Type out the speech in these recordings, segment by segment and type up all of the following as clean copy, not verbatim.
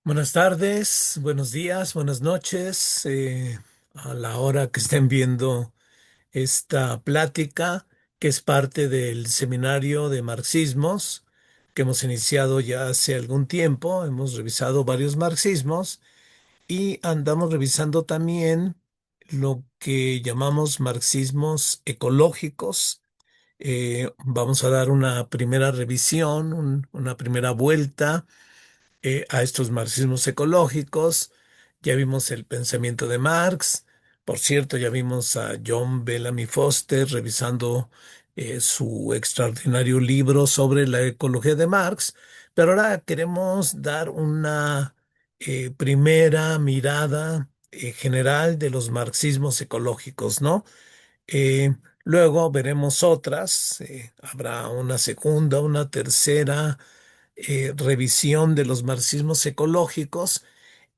Buenas tardes, buenos días, buenas noches, a la hora que estén viendo esta plática, que es parte del seminario de marxismos que hemos iniciado ya hace algún tiempo. Hemos revisado varios marxismos y andamos revisando también lo que llamamos marxismos ecológicos. Vamos a dar una primera revisión, una primera vuelta a estos marxismos ecológicos. Ya vimos el pensamiento de Marx. Por cierto, ya vimos a John Bellamy Foster revisando su extraordinario libro sobre la ecología de Marx. Pero ahora queremos dar una primera mirada general de los marxismos ecológicos, ¿no? Luego veremos otras. Habrá una segunda, una tercera revisión de los marxismos ecológicos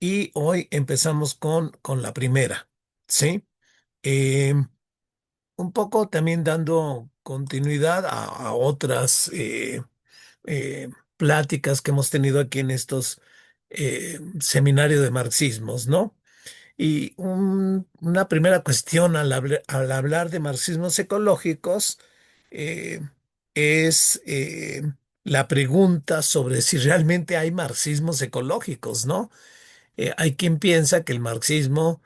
y hoy empezamos con la primera, ¿sí? Eh, un poco también dando continuidad a otras pláticas que hemos tenido aquí en estos seminarios de marxismos, ¿no? Y una primera cuestión al hablar de marxismos ecológicos eh, es la pregunta sobre si realmente hay marxismos ecológicos, ¿no? Hay quien piensa que el marxismo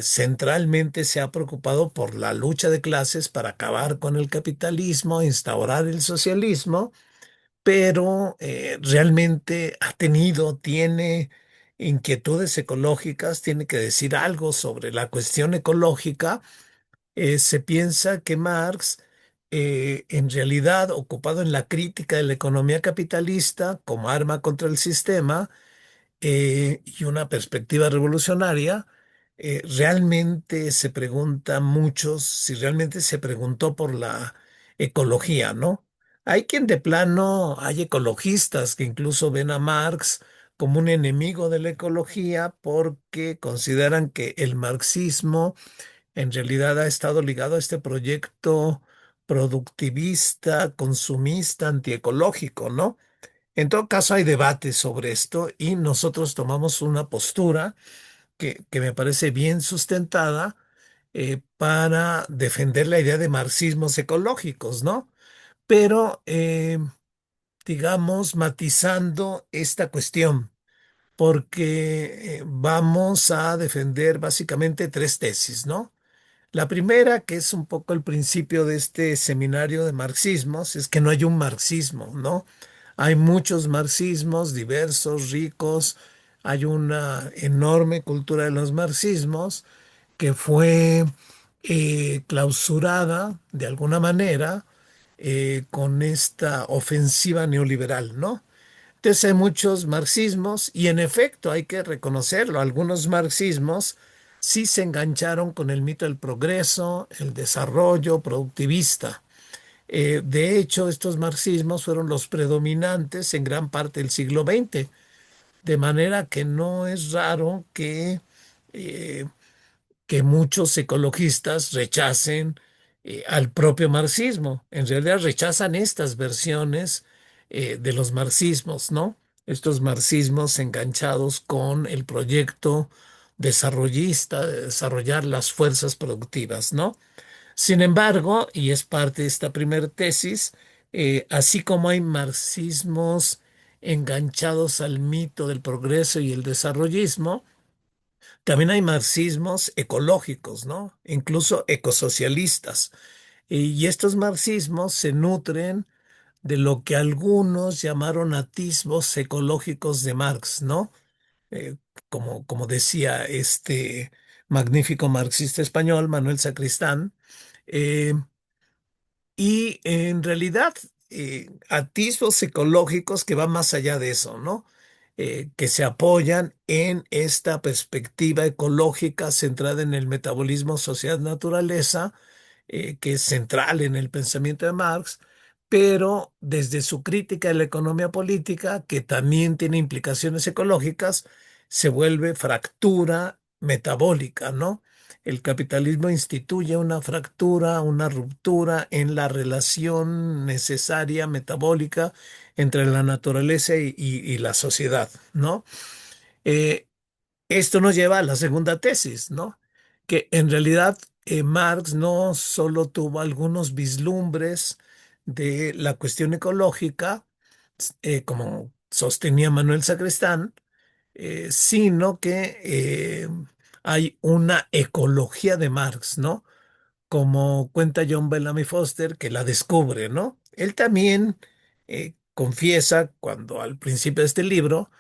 centralmente se ha preocupado por la lucha de clases para acabar con el capitalismo, instaurar el socialismo, pero realmente tiene inquietudes ecológicas, tiene que decir algo sobre la cuestión ecológica. Se piensa que Marx, en realidad, ocupado en la crítica de la economía capitalista como arma contra el sistema, y una perspectiva revolucionaria, realmente se pregunta muchos si realmente se preguntó por la ecología, ¿no? Hay quien de plano, hay ecologistas que incluso ven a Marx como un enemigo de la ecología porque consideran que el marxismo en realidad ha estado ligado a este proyecto productivista, consumista, antiecológico, ¿no? En todo caso, hay debates sobre esto y nosotros tomamos una postura que me parece bien sustentada para defender la idea de marxismos ecológicos, ¿no? Pero, digamos, matizando esta cuestión, porque vamos a defender básicamente tres tesis, ¿no? La primera, que es un poco el principio de este seminario de marxismos, es que no hay un marxismo, ¿no? Hay muchos marxismos diversos, ricos. Hay una enorme cultura de los marxismos que fue clausurada de alguna manera con esta ofensiva neoliberal, ¿no? Entonces hay muchos marxismos y en efecto hay que reconocerlo, algunos marxismos sí se engancharon con el mito del progreso, el desarrollo productivista. De hecho, estos marxismos fueron los predominantes en gran parte del siglo XX, de manera que no es raro eh, que muchos ecologistas rechacen al propio marxismo. En realidad rechazan estas versiones de los marxismos, ¿no? Estos marxismos enganchados con el proyecto desarrollista de desarrollar las fuerzas productivas, ¿no? Sin embargo, y es parte de esta primera tesis, así como hay marxismos enganchados al mito del progreso y el desarrollismo, también hay marxismos ecológicos, ¿no? Incluso ecosocialistas. Y estos marxismos se nutren de lo que algunos llamaron atisbos ecológicos de Marx, ¿no? Eh, como decía este magnífico marxista español, Manuel Sacristán. eh, y en realidad, atisbos ecológicos que van más allá de eso, ¿no? Que se apoyan en esta perspectiva ecológica centrada en el metabolismo sociedad-naturaleza, que es central en el pensamiento de Marx, pero desde su crítica de la economía política, que también tiene implicaciones ecológicas, se vuelve fractura metabólica, ¿no? El capitalismo instituye una fractura, una ruptura en la relación necesaria metabólica entre la naturaleza y la sociedad, ¿no? Eh, Esto nos lleva a la segunda tesis, ¿no? Que en realidad Marx no solo tuvo algunos vislumbres de la cuestión ecológica, como sostenía Manuel Sacristán, sino que hay una ecología de Marx, ¿no? Como cuenta John Bellamy Foster, que la descubre, ¿no? Él también confiesa, cuando al principio de este libro,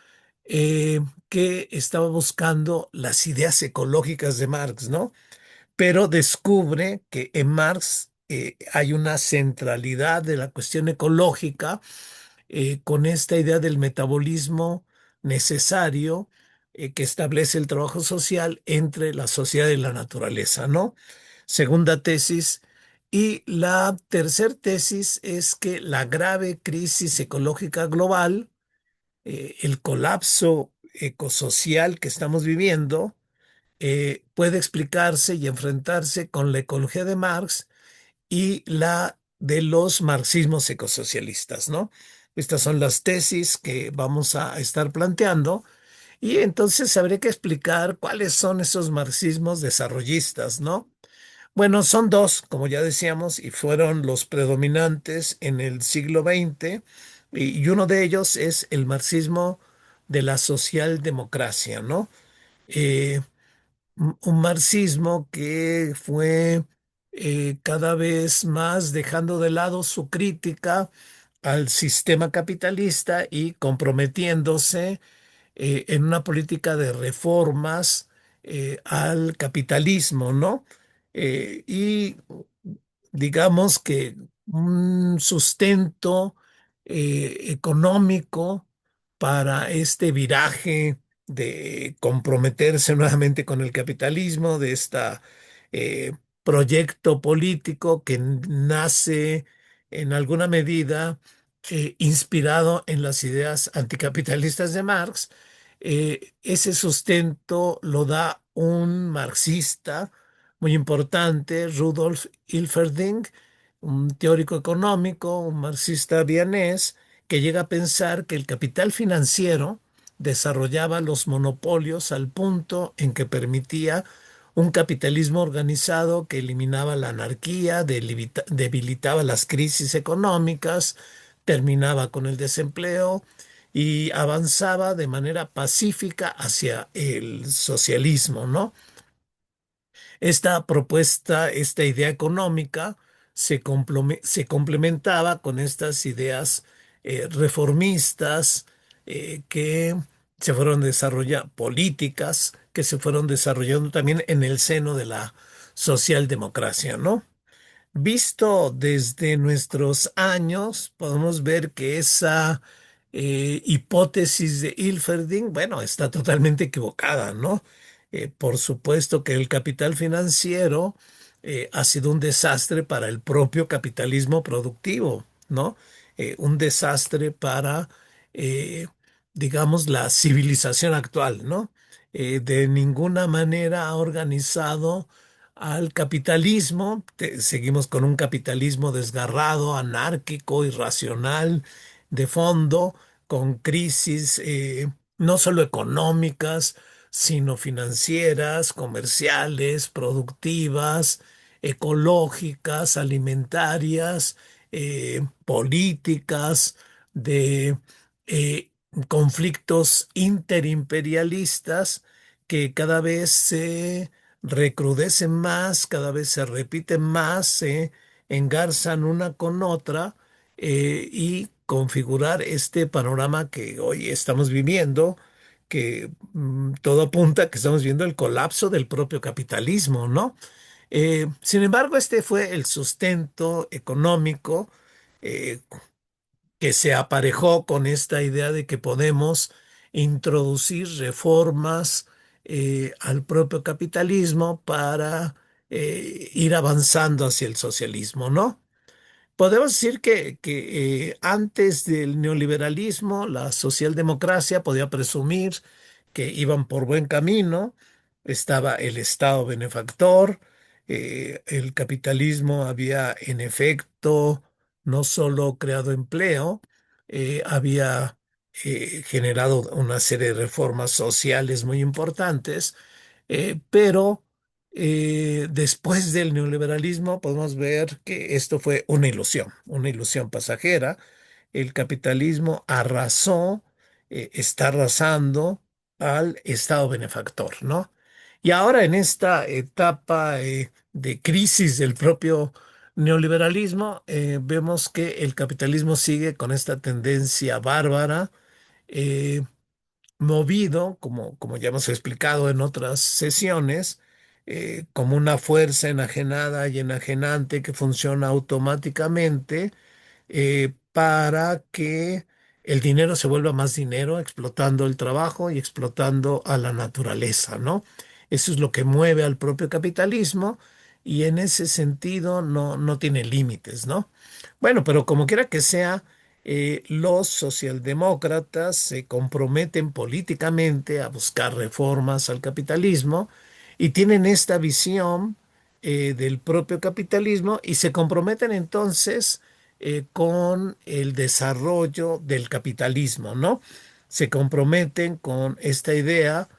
eh, que estaba buscando las ideas ecológicas de Marx, ¿no? Pero descubre que en Marx hay una centralidad de la cuestión ecológica, con esta idea del metabolismo necesario, que establece el trabajo social entre la sociedad y la naturaleza, ¿no? Segunda tesis. Y la tercera tesis es que la grave crisis ecológica global, el colapso ecosocial que estamos viviendo, puede explicarse y enfrentarse con la ecología de Marx y la de los marxismos ecosocialistas, ¿no? Estas son las tesis que vamos a estar planteando, y entonces habría que explicar cuáles son esos marxismos desarrollistas, ¿no? Bueno, son dos, como ya decíamos, y fueron los predominantes en el siglo XX, y uno de ellos es el marxismo de la socialdemocracia, ¿no? Eh, un marxismo que fue cada vez más dejando de lado su crítica al sistema capitalista y comprometiéndose en una política de reformas al capitalismo, ¿no? Y digamos que un sustento económico para este viraje de comprometerse nuevamente con el capitalismo, de este proyecto político que nace en alguna medida inspirado en las ideas anticapitalistas de Marx. Ese sustento lo da un marxista muy importante, Rudolf Hilferding, un teórico económico, un marxista vienés, que llega a pensar que el capital financiero desarrollaba los monopolios al punto en que permitía un capitalismo organizado que eliminaba la anarquía, debilitaba las crisis económicas, terminaba con el desempleo y avanzaba de manera pacífica hacia el socialismo, ¿no? Esta propuesta, esta idea económica se complementaba con estas ideas reformistas, que se fueron desarrollando, políticas que se fueron desarrollando también en el seno de la socialdemocracia, ¿no? Visto desde nuestros años, podemos ver que esa hipótesis de Ilferding, bueno, está totalmente equivocada, ¿no? Por supuesto que el capital financiero ha sido un desastre para el propio capitalismo productivo, ¿no? Un desastre para, eh, digamos, la civilización actual, ¿no? De ninguna manera ha organizado al capitalismo. Seguimos con un capitalismo desgarrado, anárquico, irracional, de fondo, con crisis no solo económicas, sino financieras, comerciales, productivas, ecológicas, alimentarias, políticas, de conflictos interimperialistas que cada vez se recrudecen más, cada vez se repiten más, se engarzan una con otra, y configurar este panorama que hoy estamos viviendo, que todo apunta a que estamos viendo el colapso del propio capitalismo, ¿no? Sin embargo, este fue el sustento económico eh, que se aparejó con esta idea de que podemos introducir reformas al propio capitalismo para ir avanzando hacia el socialismo, ¿no? Podemos decir que antes del neoliberalismo, la socialdemocracia podía presumir que iban por buen camino. Estaba el Estado benefactor, el capitalismo había en efecto no solo creado empleo, había generado una serie de reformas sociales muy importantes, pero después del neoliberalismo podemos ver que esto fue una ilusión pasajera. El capitalismo arrasó, está arrasando al Estado benefactor, ¿no? Y ahora en esta etapa de crisis del propio neoliberalismo, vemos que el capitalismo sigue con esta tendencia bárbara, eh, movido, como ya hemos explicado en otras sesiones, como una fuerza enajenada y enajenante que funciona automáticamente para que el dinero se vuelva más dinero, explotando el trabajo y explotando a la naturaleza, ¿no? Eso es lo que mueve al propio capitalismo y en ese sentido no tiene límites, ¿no? Bueno, pero como quiera que sea, los socialdemócratas se comprometen políticamente a buscar reformas al capitalismo y tienen esta visión del propio capitalismo y se comprometen entonces con el desarrollo del capitalismo, ¿no? Se comprometen con esta idea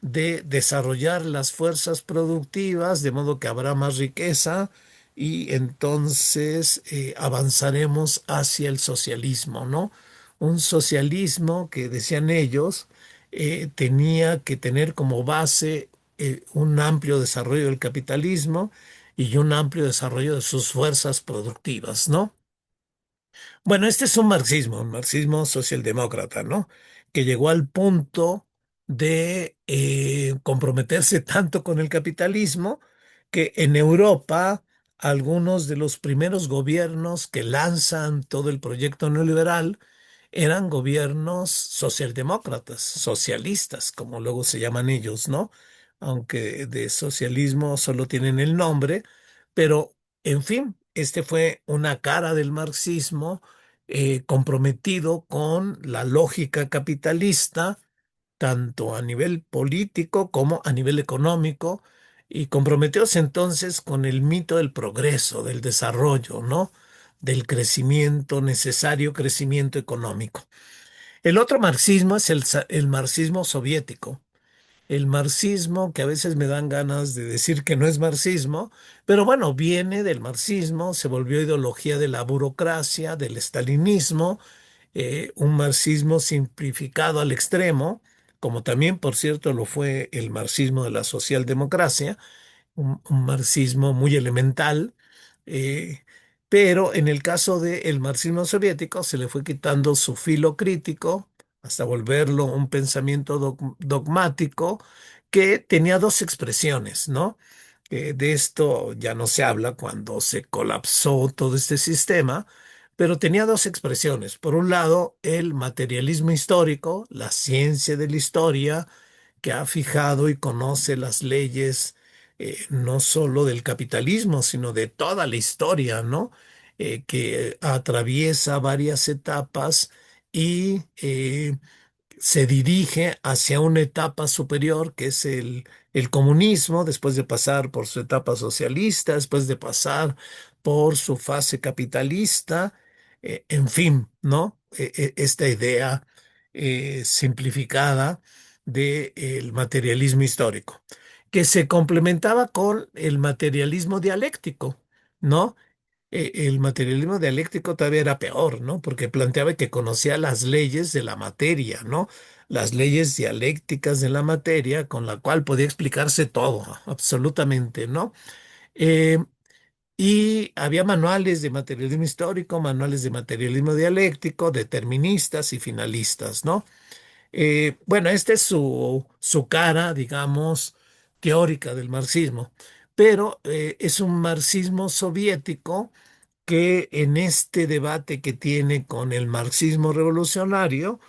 de desarrollar las fuerzas productivas de modo que habrá más riqueza y entonces avanzaremos hacia el socialismo, ¿no? Un socialismo que decían ellos tenía que tener como base un amplio desarrollo del capitalismo y un amplio desarrollo de sus fuerzas productivas, ¿no? Bueno, este es un marxismo socialdemócrata, ¿no? Que llegó al punto de comprometerse tanto con el capitalismo que en Europa algunos de los primeros gobiernos que lanzan todo el proyecto neoliberal eran gobiernos socialdemócratas, socialistas, como luego se llaman ellos, ¿no? Aunque de socialismo solo tienen el nombre, pero en fin, este fue una cara del marxismo comprometido con la lógica capitalista, tanto a nivel político como a nivel económico, y comprometióse entonces con el mito del progreso, del desarrollo, ¿no? Del crecimiento, necesario crecimiento económico. El otro marxismo es el marxismo soviético. El marxismo, que a veces me dan ganas de decir que no es marxismo, pero bueno, viene del marxismo, se volvió ideología de la burocracia, del estalinismo, un marxismo simplificado al extremo, como también, por cierto, lo fue el marxismo de la socialdemocracia, un marxismo muy elemental, eh, pero en el caso del marxismo soviético se le fue quitando su filo crítico hasta volverlo un pensamiento dogmático que tenía dos expresiones, ¿no? De esto ya no se habla cuando se colapsó todo este sistema, pero tenía dos expresiones. Por un lado, el materialismo histórico, la ciencia de la historia, que ha fijado y conoce las leyes no solo del capitalismo, sino de toda la historia, ¿no? Que atraviesa varias etapas y se dirige hacia una etapa superior que es el comunismo, después de pasar por su etapa socialista, después de pasar por su fase capitalista, en fin, ¿no? Esta idea simplificada del materialismo histórico, que se complementaba con el materialismo dialéctico, ¿no? El materialismo dialéctico todavía era peor, ¿no? Porque planteaba que conocía las leyes de la materia, ¿no? Las leyes dialécticas de la materia, con la cual podía explicarse todo, absolutamente, ¿no? Eh, y había manuales de materialismo histórico, manuales de materialismo dialéctico, deterministas y finalistas, ¿no? Bueno, esta es su cara, digamos, teórica del marxismo, pero es un marxismo soviético que en este debate que tiene con el marxismo revolucionario,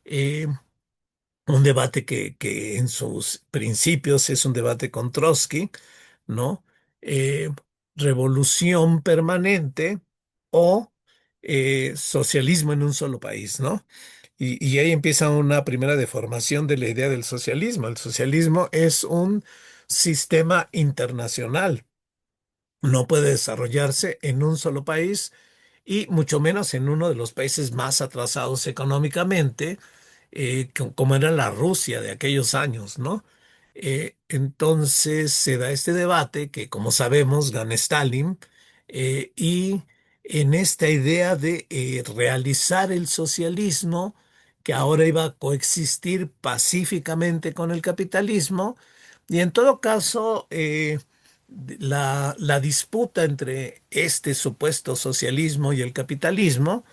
eh, un debate que en sus principios es un debate con Trotsky, ¿no? Eh, revolución permanente o socialismo en un solo país, ¿no? Y ahí empieza una primera deformación de la idea del socialismo. El socialismo es un sistema internacional, no puede desarrollarse en un solo país y mucho menos en uno de los países más atrasados económicamente, como era la Rusia de aquellos años, ¿no? Entonces se da este debate que, como sabemos, gana Stalin, y en esta idea de realizar el socialismo, que ahora iba a coexistir pacíficamente con el capitalismo, y en todo caso, la disputa entre este supuesto socialismo y el capitalismo,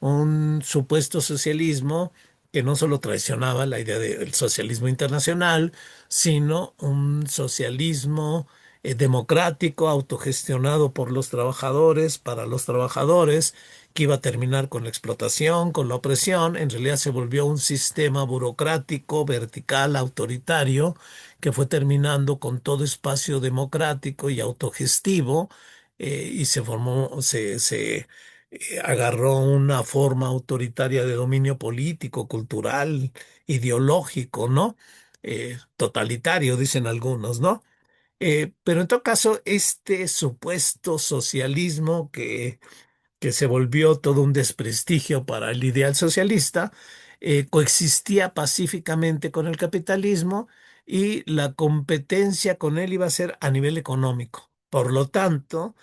un supuesto socialismo que no solo traicionaba la idea del socialismo internacional, sino un socialismo democrático, autogestionado por los trabajadores, para los trabajadores, que iba a terminar con la explotación, con la opresión. En realidad se volvió un sistema burocrático, vertical, autoritario, que fue terminando con todo espacio democrático y autogestivo, y se formó, agarró una forma autoritaria de dominio político, cultural, ideológico, ¿no? Totalitario, dicen algunos, ¿no? Pero en todo caso, este supuesto socialismo que se volvió todo un desprestigio para el ideal socialista, coexistía pacíficamente con el capitalismo, y la competencia con él iba a ser a nivel económico. Por lo tanto,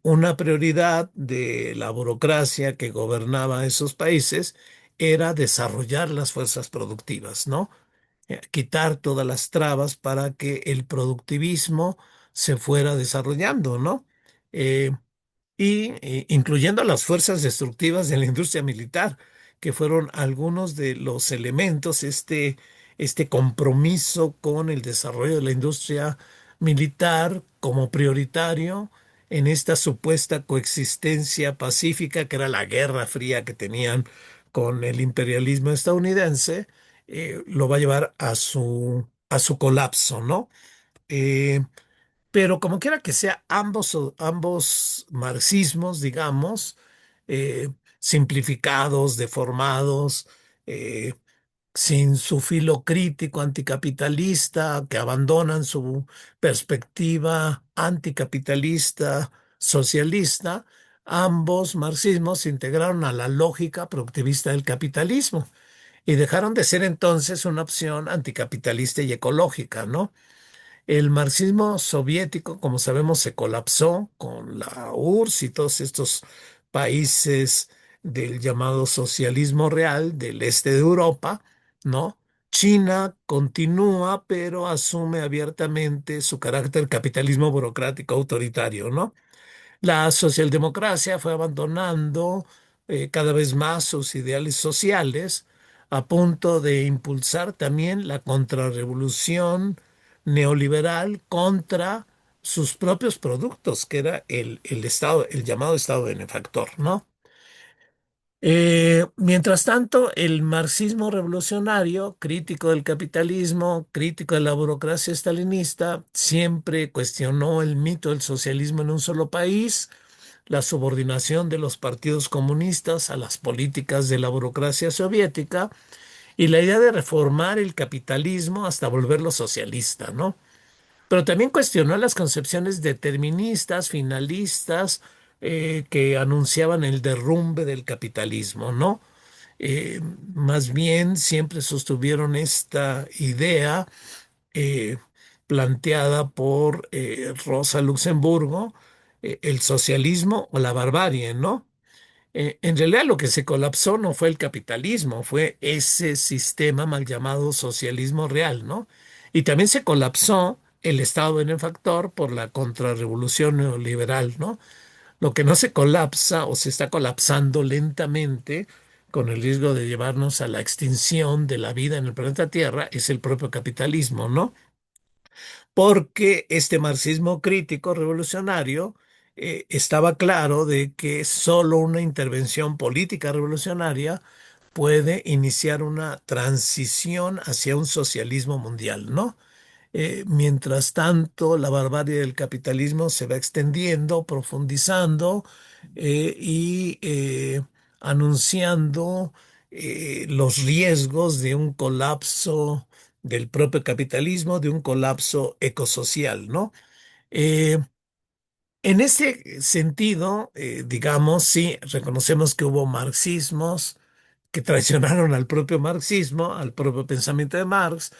una prioridad de la burocracia que gobernaba esos países era desarrollar las fuerzas productivas, ¿no? Quitar todas las trabas para que el productivismo se fuera desarrollando, ¿no? Eh, incluyendo las fuerzas destructivas de la industria militar, que fueron algunos de los elementos, este compromiso con el desarrollo de la industria militar como prioritario en esta supuesta coexistencia pacífica que era la Guerra Fría que tenían con el imperialismo estadounidense. Lo va a llevar a su colapso, ¿no? Eh, pero como quiera que sea, ambos marxismos, digamos, simplificados, deformados, eh, sin su filo crítico anticapitalista, que abandonan su perspectiva anticapitalista, socialista, ambos marxismos se integraron a la lógica productivista del capitalismo y dejaron de ser entonces una opción anticapitalista y ecológica, ¿no? El marxismo soviético, como sabemos, se colapsó con la URSS y todos estos países del llamado socialismo real del este de Europa, ¿no? China continúa, pero asume abiertamente su carácter capitalismo burocrático autoritario, ¿no? La socialdemocracia fue abandonando cada vez más sus ideales sociales, a punto de impulsar también la contrarrevolución neoliberal contra sus propios productos, que era el Estado, el llamado Estado benefactor, ¿no? Mientras tanto, el marxismo revolucionario, crítico del capitalismo, crítico de la burocracia stalinista, siempre cuestionó el mito del socialismo en un solo país, la subordinación de los partidos comunistas a las políticas de la burocracia soviética, y la idea de reformar el capitalismo hasta volverlo socialista, ¿no? Pero también cuestionó las concepciones deterministas, finalistas, que anunciaban el derrumbe del capitalismo, ¿no? Eh, Más bien siempre sostuvieron esta idea, eh, planteada por Rosa Luxemburgo, el socialismo o la barbarie, ¿no? En realidad lo que se colapsó no fue el capitalismo, fue ese sistema mal llamado socialismo real, ¿no? Y también se colapsó el Estado benefactor por la contrarrevolución neoliberal, ¿no? Lo que no se colapsa o se está colapsando lentamente con el riesgo de llevarnos a la extinción de la vida en el planeta Tierra es el propio capitalismo, ¿no? Porque este marxismo crítico revolucionario, estaba claro de que solo una intervención política revolucionaria puede iniciar una transición hacia un socialismo mundial, ¿no? Mientras tanto, la barbarie del capitalismo se va extendiendo, profundizando, y anunciando los riesgos de un colapso del propio capitalismo, de un colapso ecosocial, ¿no? Eh, En ese sentido, digamos, sí, reconocemos que hubo marxismos que traicionaron al propio marxismo, al propio pensamiento de Marx,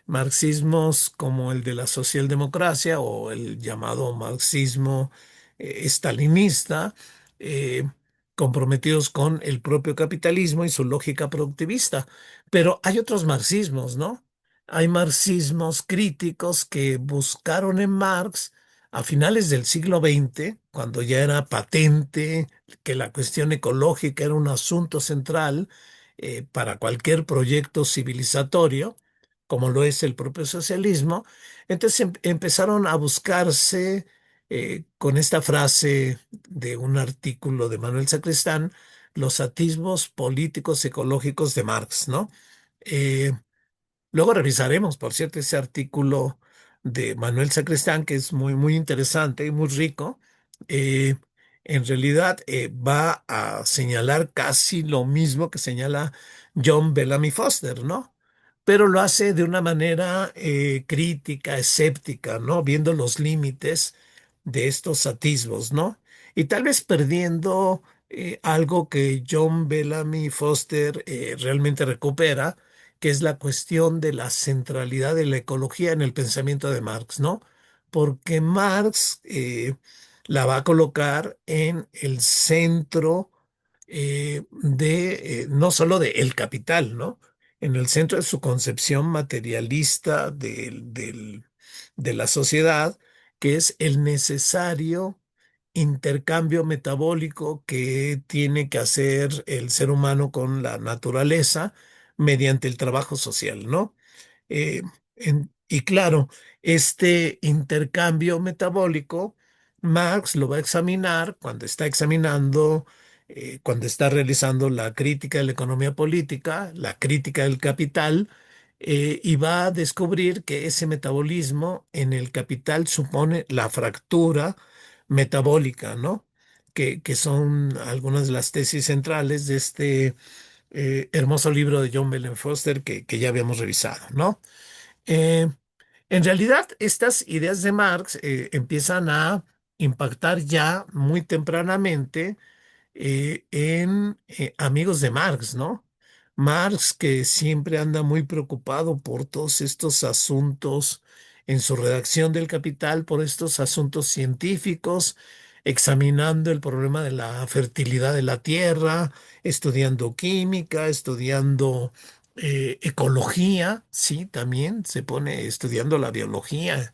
marxismos como el de la socialdemocracia o el llamado marxismo estalinista, eh, comprometidos con el propio capitalismo y su lógica productivista. Pero hay otros marxismos, ¿no? Hay marxismos críticos que buscaron en Marx a finales del siglo XX, cuando ya era patente que la cuestión ecológica era un asunto central para cualquier proyecto civilizatorio, como lo es el propio socialismo. Entonces empezaron a buscarse con esta frase de un artículo de Manuel Sacristán, los atisbos políticos ecológicos de Marx, ¿no? Eh, Luego revisaremos, por cierto, ese artículo de Manuel Sacristán, que es muy, muy interesante y muy rico. Eh, en realidad va a señalar casi lo mismo que señala John Bellamy Foster, ¿no? Pero lo hace de una manera crítica, escéptica, ¿no? Viendo los límites de estos atisbos, ¿no? Y tal vez perdiendo algo que John Bellamy Foster realmente recupera, que es la cuestión de la centralidad de la ecología en el pensamiento de Marx, ¿no? Porque Marx la va a colocar en el centro no solo de el capital, ¿no? En el centro de su concepción materialista de la sociedad, que es el necesario intercambio metabólico que tiene que hacer el ser humano con la naturaleza mediante el trabajo social, ¿no? Eh, y claro, este intercambio metabólico, Marx lo va a examinar cuando está examinando, cuando está realizando la crítica de la economía política, la crítica del capital, y va a descubrir que ese metabolismo en el capital supone la fractura metabólica, ¿no? Que son algunas de las tesis centrales de este hermoso libro de John Belen Foster que ya habíamos revisado, ¿no? Eh, en realidad, estas ideas de Marx empiezan a impactar ya muy tempranamente en amigos de Marx, ¿no? Marx, que siempre anda muy preocupado por todos estos asuntos en su redacción del Capital, por estos asuntos científicos, examinando el problema de la fertilidad de la tierra, estudiando química, estudiando ecología, sí, también se pone estudiando la biología,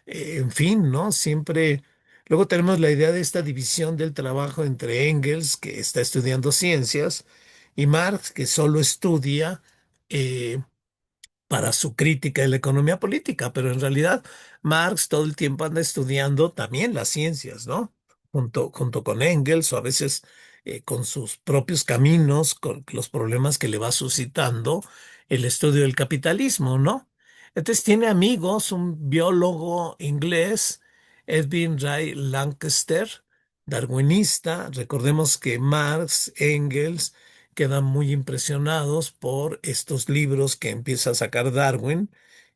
en fin, ¿no? Siempre. Luego tenemos la idea de esta división del trabajo entre Engels, que está estudiando ciencias, y Marx, que solo estudia eh, para su crítica de la economía política, pero en realidad Marx todo el tiempo anda estudiando también las ciencias, ¿no? Junto con Engels o a veces con sus propios caminos, con los problemas que le va suscitando el estudio del capitalismo, ¿no? Entonces tiene amigos, un biólogo inglés, Edwin Ray Lancaster, darwinista. Recordemos que Marx, Engels, quedan muy impresionados por estos libros que empieza a sacar Darwin,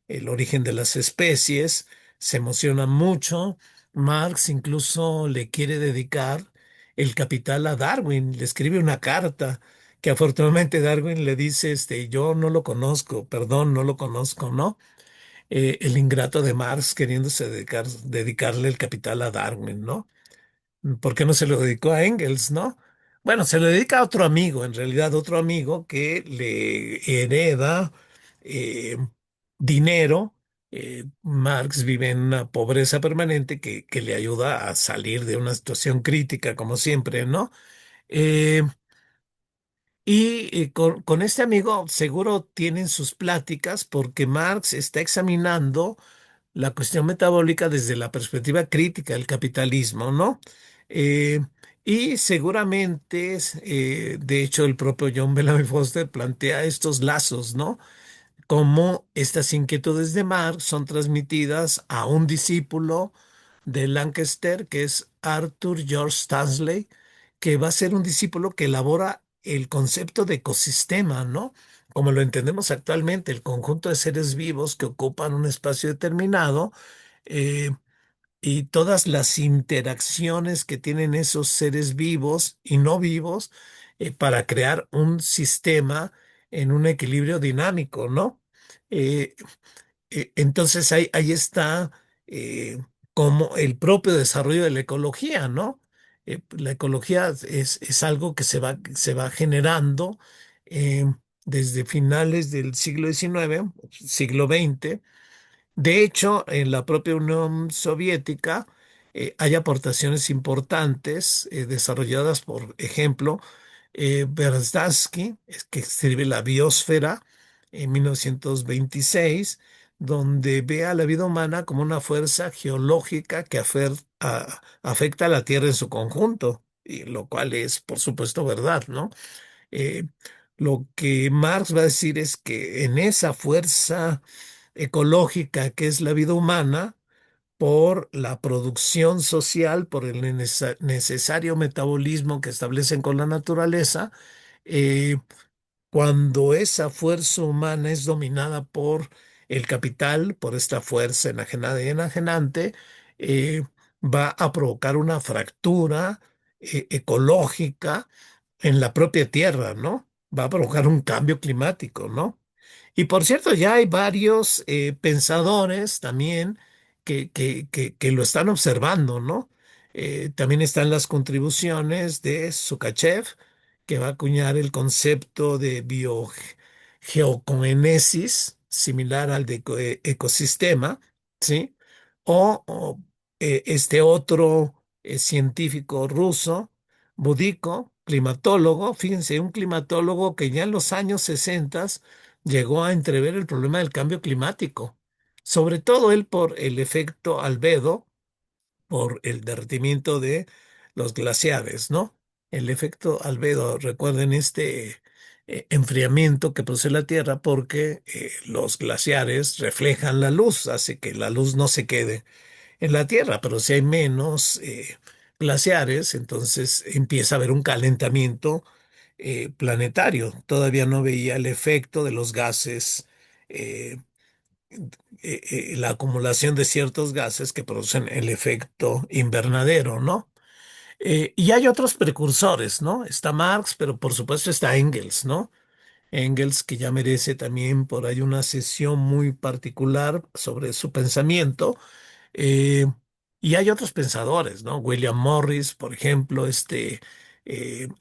El origen de las especies, se emocionan mucho. Marx incluso le quiere dedicar el Capital a Darwin, le escribe una carta que afortunadamente Darwin le dice, yo no lo conozco, perdón, no lo conozco, ¿no? El ingrato de Marx queriéndose dedicarle el Capital a Darwin, ¿no? ¿Por qué no se lo dedicó a Engels, no? Bueno, se lo dedica a otro amigo, en realidad otro amigo que le hereda eh, dinero. Marx vive en una pobreza permanente que le ayuda a salir de una situación crítica, como siempre, ¿no? Eh, con este amigo seguro tienen sus pláticas porque Marx está examinando la cuestión metabólica desde la perspectiva crítica del capitalismo, ¿no? Eh, y seguramente, de hecho, el propio John Bellamy Foster plantea estos lazos, ¿no? Cómo estas inquietudes de Marx son transmitidas a un discípulo de Lancaster, que es Arthur George Stanley, que va a ser un discípulo que elabora el concepto de ecosistema, ¿no? Como lo entendemos actualmente, el conjunto de seres vivos que ocupan un espacio determinado, eh, y todas las interacciones que tienen esos seres vivos y no vivos para crear un sistema en un equilibrio dinámico, ¿no? Eh, entonces ahí está eh, como el propio desarrollo de la ecología, ¿no? La ecología es algo que se va generando eh, desde finales del siglo XIX, siglo XX. De hecho, en la propia Unión Soviética hay aportaciones importantes desarrolladas, por ejemplo, Verdadsky, que escribe La biosfera en 1926, donde ve a la vida humana como una fuerza geológica que afecta a la Tierra en su conjunto, y lo cual es, por supuesto, verdad, ¿no? Eh, lo que Marx va a decir es que en esa fuerza ecológica que es la vida humana, por la producción social, por el necesario metabolismo que establecen con la naturaleza, eh, cuando esa fuerza humana es dominada por el capital, por esta fuerza enajenada y enajenante, eh, va a provocar una fractura ecológica en la propia tierra, ¿no? Va a provocar un cambio climático, ¿no? Y por cierto, ya hay varios pensadores también que lo están observando, ¿no? También están las contribuciones de Sukachev, que va a acuñar el concepto de biogeocoenesis, similar al de ecosistema, ¿sí? O este otro científico ruso, Budiko, climatólogo, fíjense, un climatólogo que ya en los años 60 llegó a entrever el problema del cambio climático, sobre todo él por el efecto albedo, por el derretimiento de los glaciares, ¿no? El efecto albedo, recuerden este enfriamiento que produce la Tierra porque los glaciares reflejan la luz, hace que la luz no se quede en la Tierra, pero si hay menos glaciares, entonces empieza a haber un calentamiento planetario. Todavía no veía el efecto de los gases, eh, la acumulación de ciertos gases que producen el efecto invernadero, ¿no? Y hay otros precursores, ¿no? Está Marx, pero por supuesto está Engels, ¿no? Engels, que ya merece también por ahí una sesión muy particular sobre su pensamiento. Eh, y hay otros pensadores, ¿no? William Morris, por ejemplo, este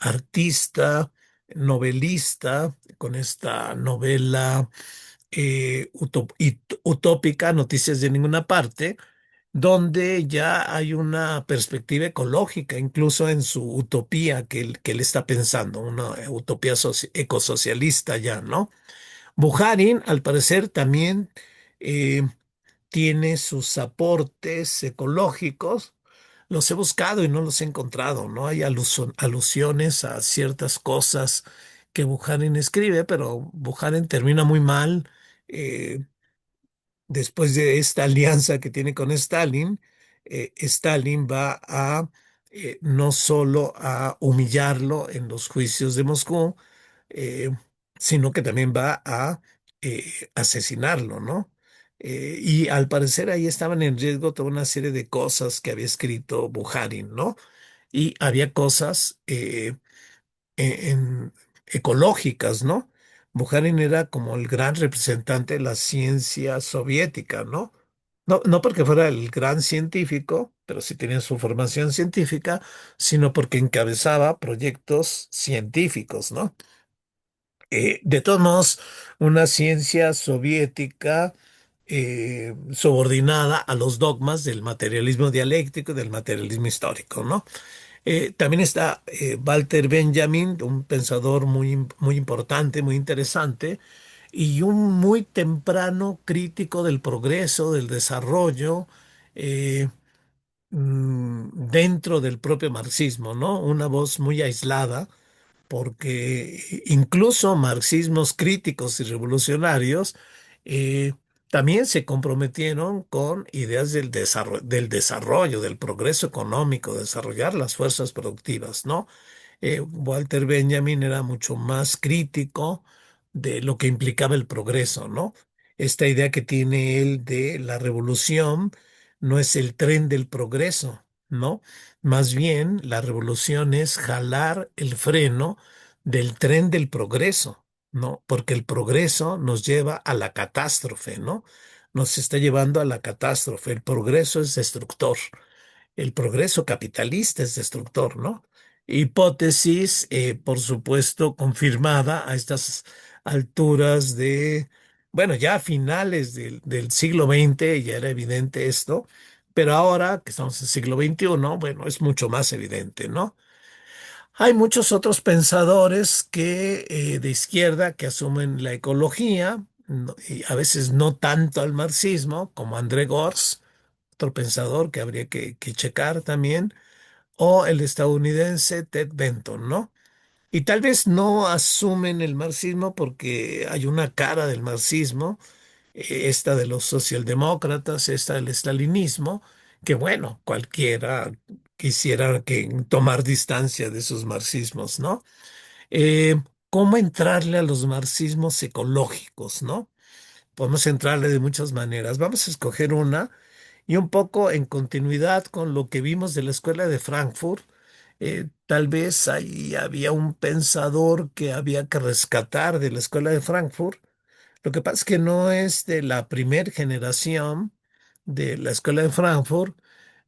artista, novelista, con esta novela utópica, Noticias de ninguna parte, donde ya hay una perspectiva ecológica, incluso en su utopía que él está pensando, una utopía ecosocialista ya, ¿no? Buharin, al parecer, también eh, tiene sus aportes ecológicos. Los he buscado y no los he encontrado, ¿no? Hay alusiones a ciertas cosas que Buharin escribe, pero Buharin termina muy mal. eh, Después de esta alianza que tiene con Stalin, Stalin va a no solo a humillarlo en los juicios de Moscú, eh, sino que también va a asesinarlo, ¿no? Y al parecer ahí estaban en riesgo toda una serie de cosas que había escrito Buharin, ¿no? Y había cosas ecológicas, ¿no? Bukharin era como el gran representante de la ciencia soviética, ¿no? No porque fuera el gran científico, pero sí tenía su formación científica, sino porque encabezaba proyectos científicos, ¿no? De todos modos, una ciencia soviética subordinada a los dogmas del materialismo dialéctico y del materialismo histórico, ¿no? También está Walter Benjamin, un pensador muy importante, muy interesante, y un muy temprano crítico del progreso, del desarrollo dentro del propio marxismo, ¿no? Una voz muy aislada porque incluso marxismos críticos y revolucionarios eh, también se comprometieron con ideas del desarrollo, del progreso económico, desarrollar las fuerzas productivas, ¿no? Walter Benjamin era mucho más crítico de lo que implicaba el progreso, ¿no? Esta idea que tiene él de la revolución no es el tren del progreso, ¿no? Más bien, la revolución es jalar el freno del tren del progreso, ¿no? Porque el progreso nos lleva a la catástrofe, ¿no? Nos está llevando a la catástrofe. El progreso es destructor. El progreso capitalista es destructor, ¿no? Hipótesis, por supuesto, confirmada a estas alturas de, bueno, ya a finales del siglo XX ya era evidente esto, pero ahora que estamos en el siglo XXI, bueno, es mucho más evidente, ¿no? Hay muchos otros pensadores de izquierda que asumen la ecología, y a veces no tanto al marxismo, como André Gors, otro pensador que habría que checar también, o el estadounidense Ted Benton, ¿no? Y tal vez no asumen el marxismo porque hay una cara del marxismo, esta de los socialdemócratas, esta del estalinismo, que bueno, cualquiera quisiera tomar distancia de esos marxismos, ¿no? Eh, ¿Cómo entrarle a los marxismos ecológicos, ¿no? Podemos entrarle de muchas maneras. Vamos a escoger una y un poco en continuidad con lo que vimos de la escuela de Frankfurt. Tal vez ahí había un pensador que había que rescatar de la escuela de Frankfurt. Lo que pasa es que no es de la primer generación de la escuela de Frankfurt,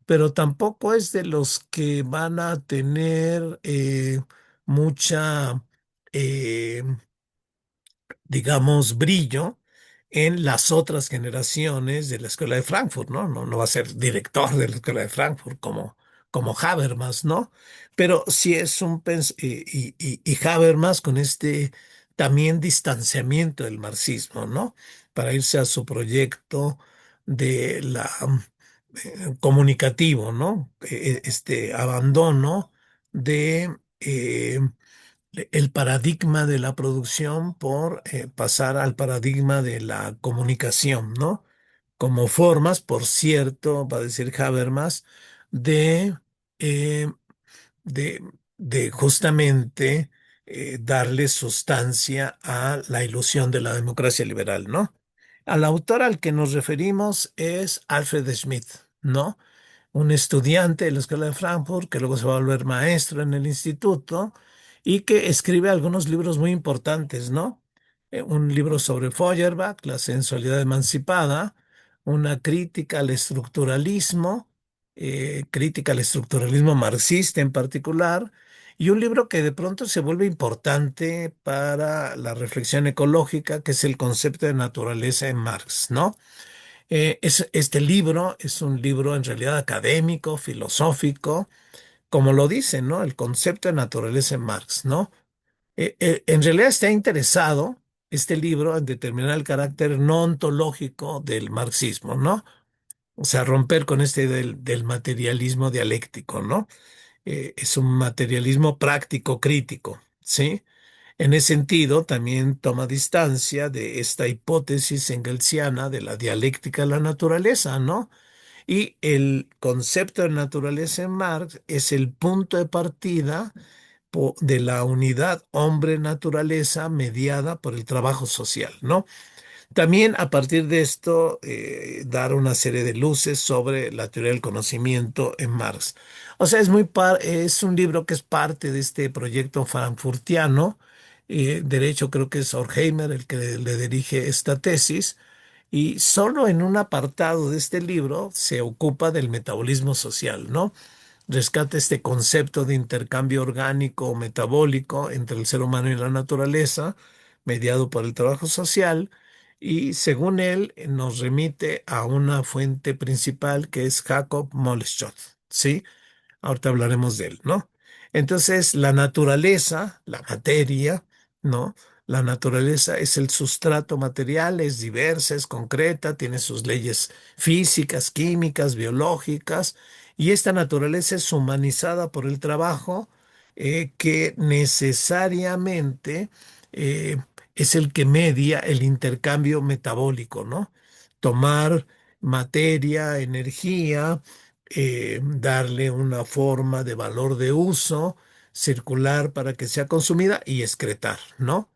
pero tampoco es de los que van a tener mucha, eh, digamos, brillo en las otras generaciones de la Escuela de Frankfurt, ¿no? No va a ser director de la Escuela de Frankfurt como Habermas, ¿no? Pero sí es y Habermas con este también distanciamiento del marxismo, ¿no? Para irse a su proyecto de la comunicativo, ¿no? Este abandono de el paradigma de la producción por pasar al paradigma de la comunicación, ¿no? Como formas, por cierto, va a decir Habermas, de, eh, de, de justamente darle sustancia a la ilusión de la democracia liberal, ¿no? Al autor al que nos referimos es Alfred Schmidt, ¿no? Un estudiante de la Escuela de Frankfurt que luego se va a volver maestro en el instituto y que escribe algunos libros muy importantes, ¿no? Un libro sobre Feuerbach, La sensualidad emancipada, una crítica al estructuralismo marxista en particular, y un libro que de pronto se vuelve importante para la reflexión ecológica, que es el concepto de naturaleza en Marx, ¿no? Este libro es un libro en realidad académico, filosófico, como lo dice, ¿no? El concepto de naturaleza en Marx, ¿no? En realidad está interesado este libro en determinar el carácter no ontológico del marxismo, ¿no? O sea, romper con del materialismo dialéctico, ¿no? Es un materialismo práctico crítico, ¿sí? En ese sentido, también toma distancia de esta hipótesis engelsiana de la dialéctica de la naturaleza, ¿no? Y el concepto de naturaleza en Marx es el punto de partida de la unidad hombre-naturaleza mediada por el trabajo social, ¿no? También a partir de esto, dar una serie de luces sobre la teoría del conocimiento en Marx. O sea, es un libro que es parte de este proyecto frankfurtiano. De hecho, creo que es Horkheimer el que le dirige esta tesis. Y solo en un apartado de este libro se ocupa del metabolismo social, ¿no? Rescata este concepto de intercambio orgánico o metabólico entre el ser humano y la naturaleza, mediado por el trabajo social, y según él nos remite a una fuente principal que es Jacob Moleschott, ¿sí? Ahorita hablaremos de él, ¿no? Entonces, la naturaleza, la materia, ¿no? La naturaleza es el sustrato material, es diversa, es concreta, tiene sus leyes físicas, químicas, biológicas, y esta naturaleza es humanizada por el trabajo que necesariamente eh, es el que media el intercambio metabólico, ¿no? Tomar materia, energía, darle una forma de valor de uso, circular para que sea consumida y excretar, ¿no?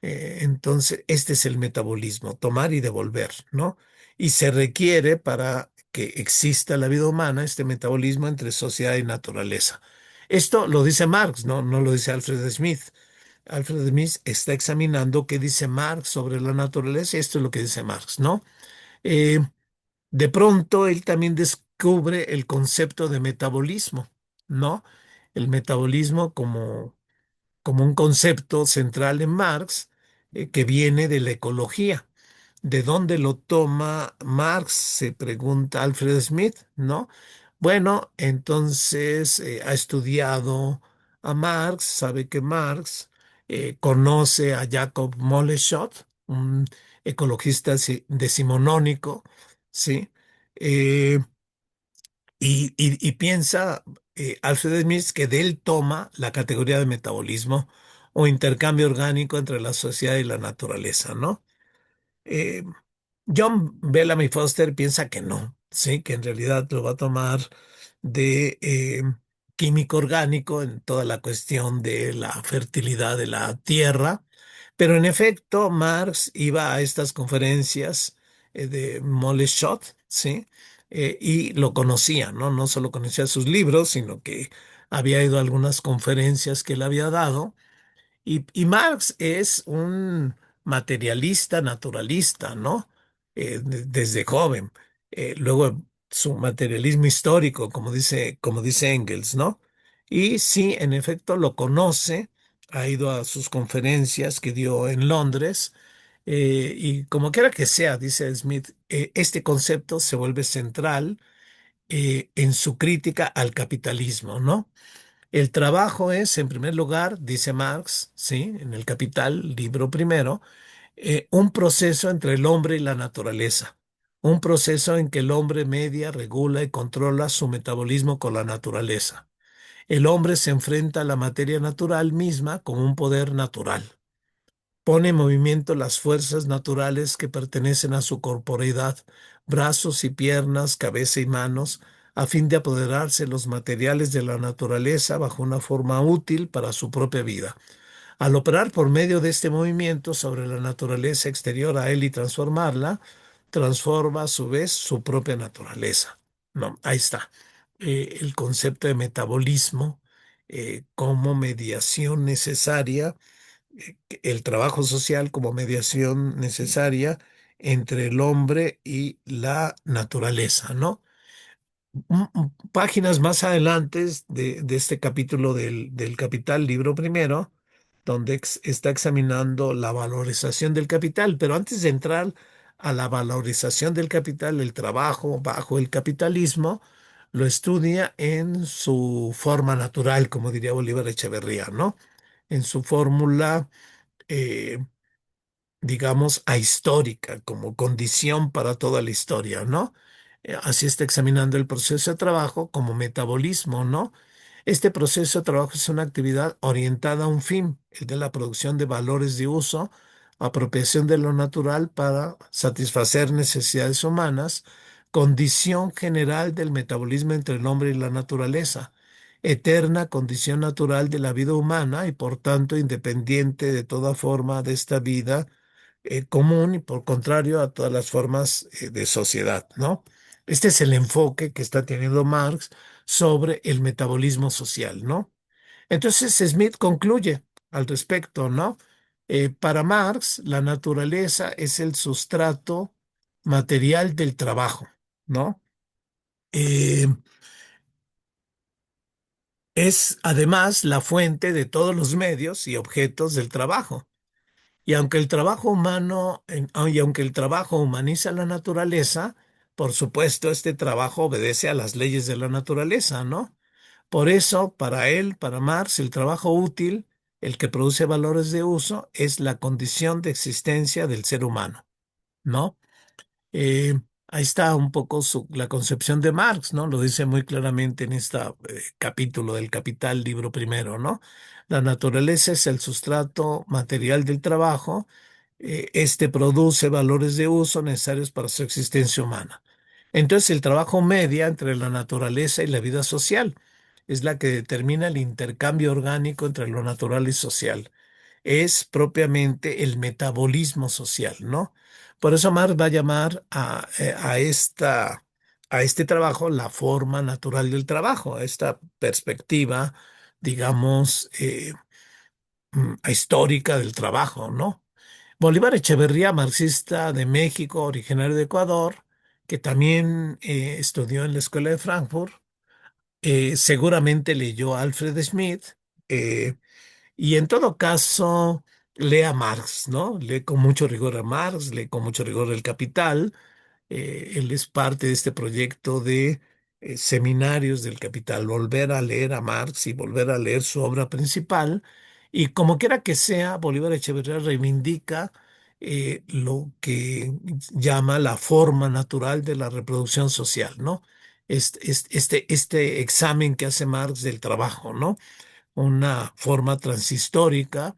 Entonces, este es el metabolismo, tomar y devolver, ¿no? Y se requiere para que exista la vida humana, este metabolismo entre sociedad y naturaleza. Esto lo dice Marx, no lo dice Alfred Smith. Alfred Smith está examinando qué dice Marx sobre la naturaleza y esto es lo que dice Marx, ¿no? Eh, de pronto él también descubre el concepto de metabolismo, ¿no? El metabolismo como un concepto central en Marx, que viene de la ecología. ¿De dónde lo toma Marx? Se pregunta Alfred Smith, ¿no? Bueno, entonces ha estudiado a Marx, sabe que Marx conoce a Jacob Moleschott, un ecologista decimonónico, ¿sí? Eh, y piensa Alfred Smith que de él toma la categoría de metabolismo o intercambio orgánico entre la sociedad y la naturaleza, ¿no? Eh, John Bellamy Foster piensa que no, sí, que en realidad lo va a tomar de químico orgánico en toda la cuestión de la fertilidad de la tierra, pero en efecto Marx iba a estas conferencias de Moleschott, sí, y lo conocía, ¿no? No solo conocía sus libros, sino que había ido a algunas conferencias que él había dado y Marx es un materialista naturalista, ¿no? Desde joven. Luego su materialismo histórico, como dice Engels, ¿no? Y sí, en efecto, lo conoce, ha ido a sus conferencias que dio en Londres, y como quiera que sea, dice Smith, este concepto se vuelve central en su crítica al capitalismo, ¿no? El trabajo es, en primer lugar, dice Marx, ¿sí? En el Capital, libro primero, un proceso entre el hombre y la naturaleza, un proceso en que el hombre media, regula y controla su metabolismo con la naturaleza. El hombre se enfrenta a la materia natural misma como un poder natural. Pone en movimiento las fuerzas naturales que pertenecen a su corporeidad, brazos y piernas, cabeza y manos, a fin de apoderarse los materiales de la naturaleza bajo una forma útil para su propia vida. Al operar por medio de este movimiento sobre la naturaleza exterior a él y transformarla, transforma a su vez su propia naturaleza. No, ahí está. El concepto de metabolismo como mediación necesaria, el trabajo social como mediación necesaria entre el hombre y la naturaleza, ¿no? Páginas más adelante de este capítulo del Capital, libro primero, donde está examinando la valorización del capital, pero antes de entrar a la valorización del capital, el trabajo bajo el capitalismo, lo estudia en su forma natural, como diría Bolívar Echeverría, ¿no? En su fórmula eh, digamos, ahistórica, como condición para toda la historia, ¿no? Así está examinando el proceso de trabajo como metabolismo, ¿no? Este proceso de trabajo es una actividad orientada a un fin, el de la producción de valores de uso, apropiación de lo natural para satisfacer necesidades humanas, condición general del metabolismo entre el hombre y la naturaleza, eterna condición natural de la vida humana y por tanto independiente de toda forma de esta vida común y por contrario a todas las formas de sociedad, ¿no? Este es el enfoque que está teniendo Marx sobre el metabolismo social, ¿no? Entonces Smith concluye al respecto, ¿no? Para Marx, la naturaleza es el sustrato material del trabajo, ¿no? Eh, es además la fuente de todos los medios y objetos del trabajo. Y aunque el trabajo humaniza la naturaleza, por supuesto, este trabajo obedece a las leyes de la naturaleza, ¿no? Por eso, para él, para Marx, el trabajo útil, el que produce valores de uso, es la condición de existencia del ser humano, ¿no? Eh, ahí está un poco la concepción de Marx, ¿no? Lo dice muy claramente en este capítulo del Capital, libro primero, ¿no? La naturaleza es el sustrato material del trabajo. Este produce valores de uso necesarios para su existencia humana. Entonces, el trabajo media entre la naturaleza y la vida social es la que determina el intercambio orgánico entre lo natural y social. Es propiamente el metabolismo social, ¿no? Por eso Marx va a llamar a esta a este trabajo la forma natural del trabajo, a esta perspectiva, digamos, histórica del trabajo, ¿no? Bolívar Echeverría, marxista de México, originario de Ecuador, que también estudió en la Escuela de Frankfurt, seguramente leyó a Alfred Smith, eh, y en todo caso lee a Marx, ¿no? Lee con mucho rigor a Marx, lee con mucho rigor el Capital. Él es parte de este proyecto de seminarios del Capital, volver a leer a Marx y volver a leer su obra principal. Y como quiera que sea, Bolívar Echeverría reivindica lo que llama la forma natural de la reproducción social, ¿no? Este examen que hace Marx del trabajo, ¿no? Una forma transhistórica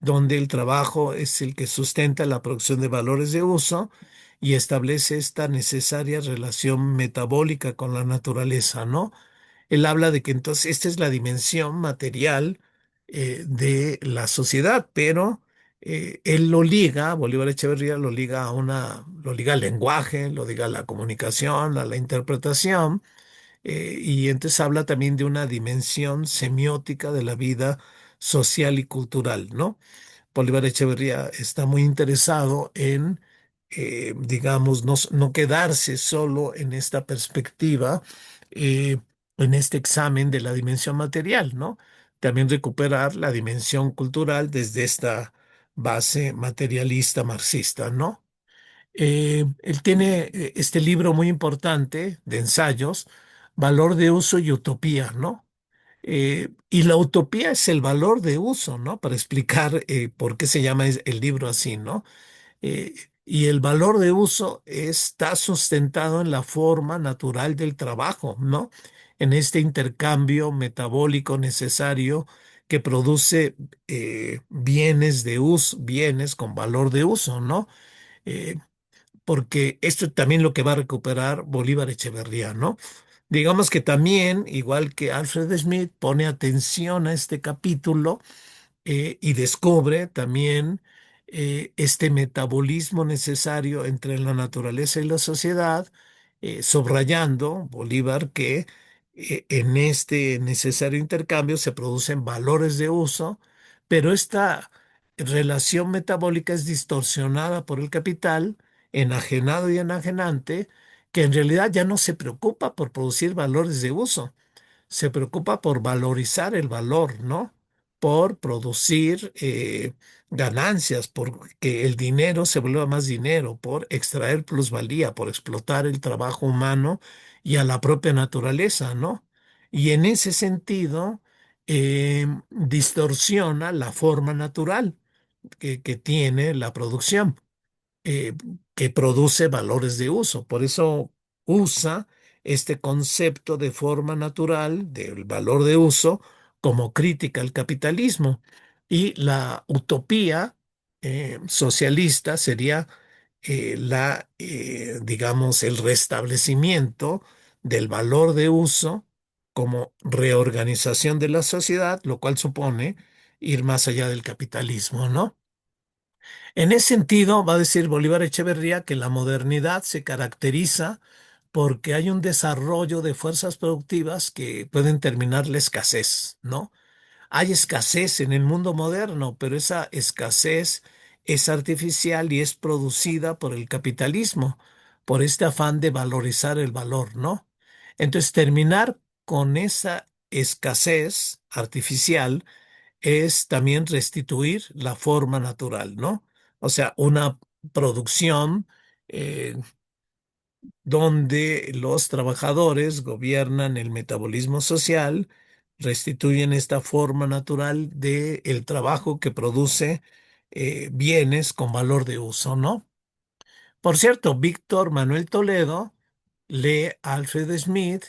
donde el trabajo es el que sustenta la producción de valores de uso y establece esta necesaria relación metabólica con la naturaleza, ¿no? Él habla de que entonces esta es la dimensión material de la sociedad, pero él lo liga, Bolívar Echeverría lo liga al lenguaje, lo liga a la comunicación, a la interpretación, y entonces habla también de una dimensión semiótica de la vida social y cultural, ¿no? Bolívar Echeverría está muy interesado en, digamos, no quedarse solo en esta perspectiva, eh, en este examen de la dimensión material, ¿no? También recuperar la dimensión cultural desde esta base materialista marxista, ¿no? Él tiene este libro muy importante de ensayos, Valor de uso y utopía, ¿no? Y la utopía es el valor de uso, ¿no? Para explicar por qué se llama el libro así, ¿no? Eh, y el valor de uso está sustentado en la forma natural del trabajo, ¿no? En este intercambio metabólico necesario que produce bienes de uso, bienes con valor de uso, ¿no? Eh, Porque esto también lo que va a recuperar Bolívar Echeverría, ¿no? Digamos que también, igual que Alfred Smith, pone atención a este capítulo y descubre también este metabolismo necesario entre la naturaleza y la sociedad, subrayando Bolívar que en este necesario intercambio se producen valores de uso, pero esta relación metabólica es distorsionada por el capital, enajenado y enajenante, que en realidad ya no se preocupa por producir valores de uso, se preocupa por valorizar el valor, ¿no? Por producir ganancias, por que el dinero se vuelva más dinero, por extraer plusvalía, por explotar el trabajo humano y a la propia naturaleza, ¿no? Y en ese sentido, distorsiona la forma natural que tiene la producción, eh, que produce valores de uso. Por eso usa este concepto de forma natural del valor de uso como crítica al capitalismo. Y la utopía socialista sería digamos, el restablecimiento del valor de uso como reorganización de la sociedad, lo cual supone ir más allá del capitalismo, ¿no? En ese sentido, va a decir Bolívar Echeverría que la modernidad se caracteriza porque hay un desarrollo de fuerzas productivas que pueden terminar la escasez, ¿no? Hay escasez en el mundo moderno, pero esa escasez es artificial y es producida por el capitalismo, por este afán de valorizar el valor, ¿no? Entonces, terminar con esa escasez artificial es también restituir la forma natural, ¿no? O sea, una producción eh, donde los trabajadores gobiernan el metabolismo social, restituyen esta forma natural del trabajo que produce bienes con valor de uso, ¿no? Por cierto, Víctor Manuel Toledo lee a Alfred Smith,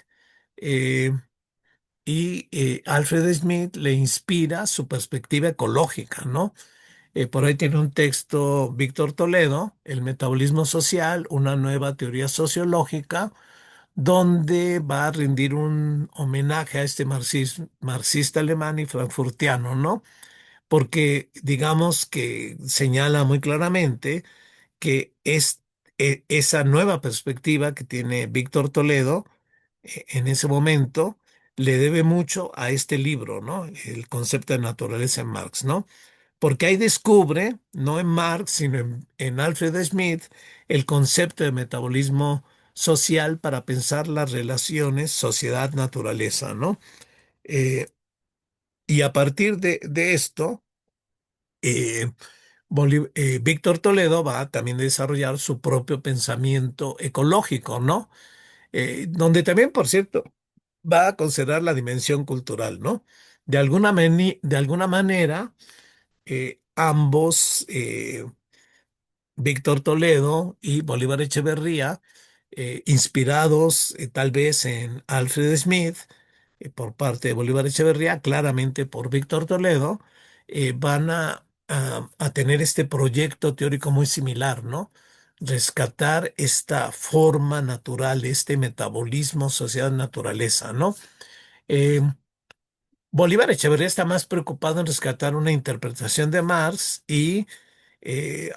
eh, y Alfred Smith le inspira su perspectiva ecológica, ¿no? Por ahí tiene un texto Víctor Toledo, El metabolismo social, una nueva teoría sociológica, donde va a rendir un homenaje a este marxista alemán y frankfurtiano, ¿no? Porque digamos que señala muy claramente que esa nueva perspectiva que tiene Víctor Toledo en ese momento le debe mucho a este libro, ¿no? El concepto de naturaleza en Marx, ¿no? Porque ahí descubre, no en Marx, sino en Alfred Smith, el concepto de metabolismo social para pensar las relaciones sociedad-naturaleza, ¿no? Eh, y a partir de esto, eh, Víctor Toledo va también a desarrollar su propio pensamiento ecológico, ¿no? Donde también, por cierto, va a considerar la dimensión cultural, ¿no? De alguna manera, ambos, Víctor Toledo y Bolívar Echeverría, inspirados tal vez en Alfred Smith, por parte de Bolívar Echeverría, claramente por Víctor Toledo, van a tener este proyecto teórico muy similar, ¿no? Rescatar esta forma natural, este metabolismo sociedad-naturaleza, ¿no? Eh, Bolívar Echeverría está más preocupado en rescatar una interpretación de Marx y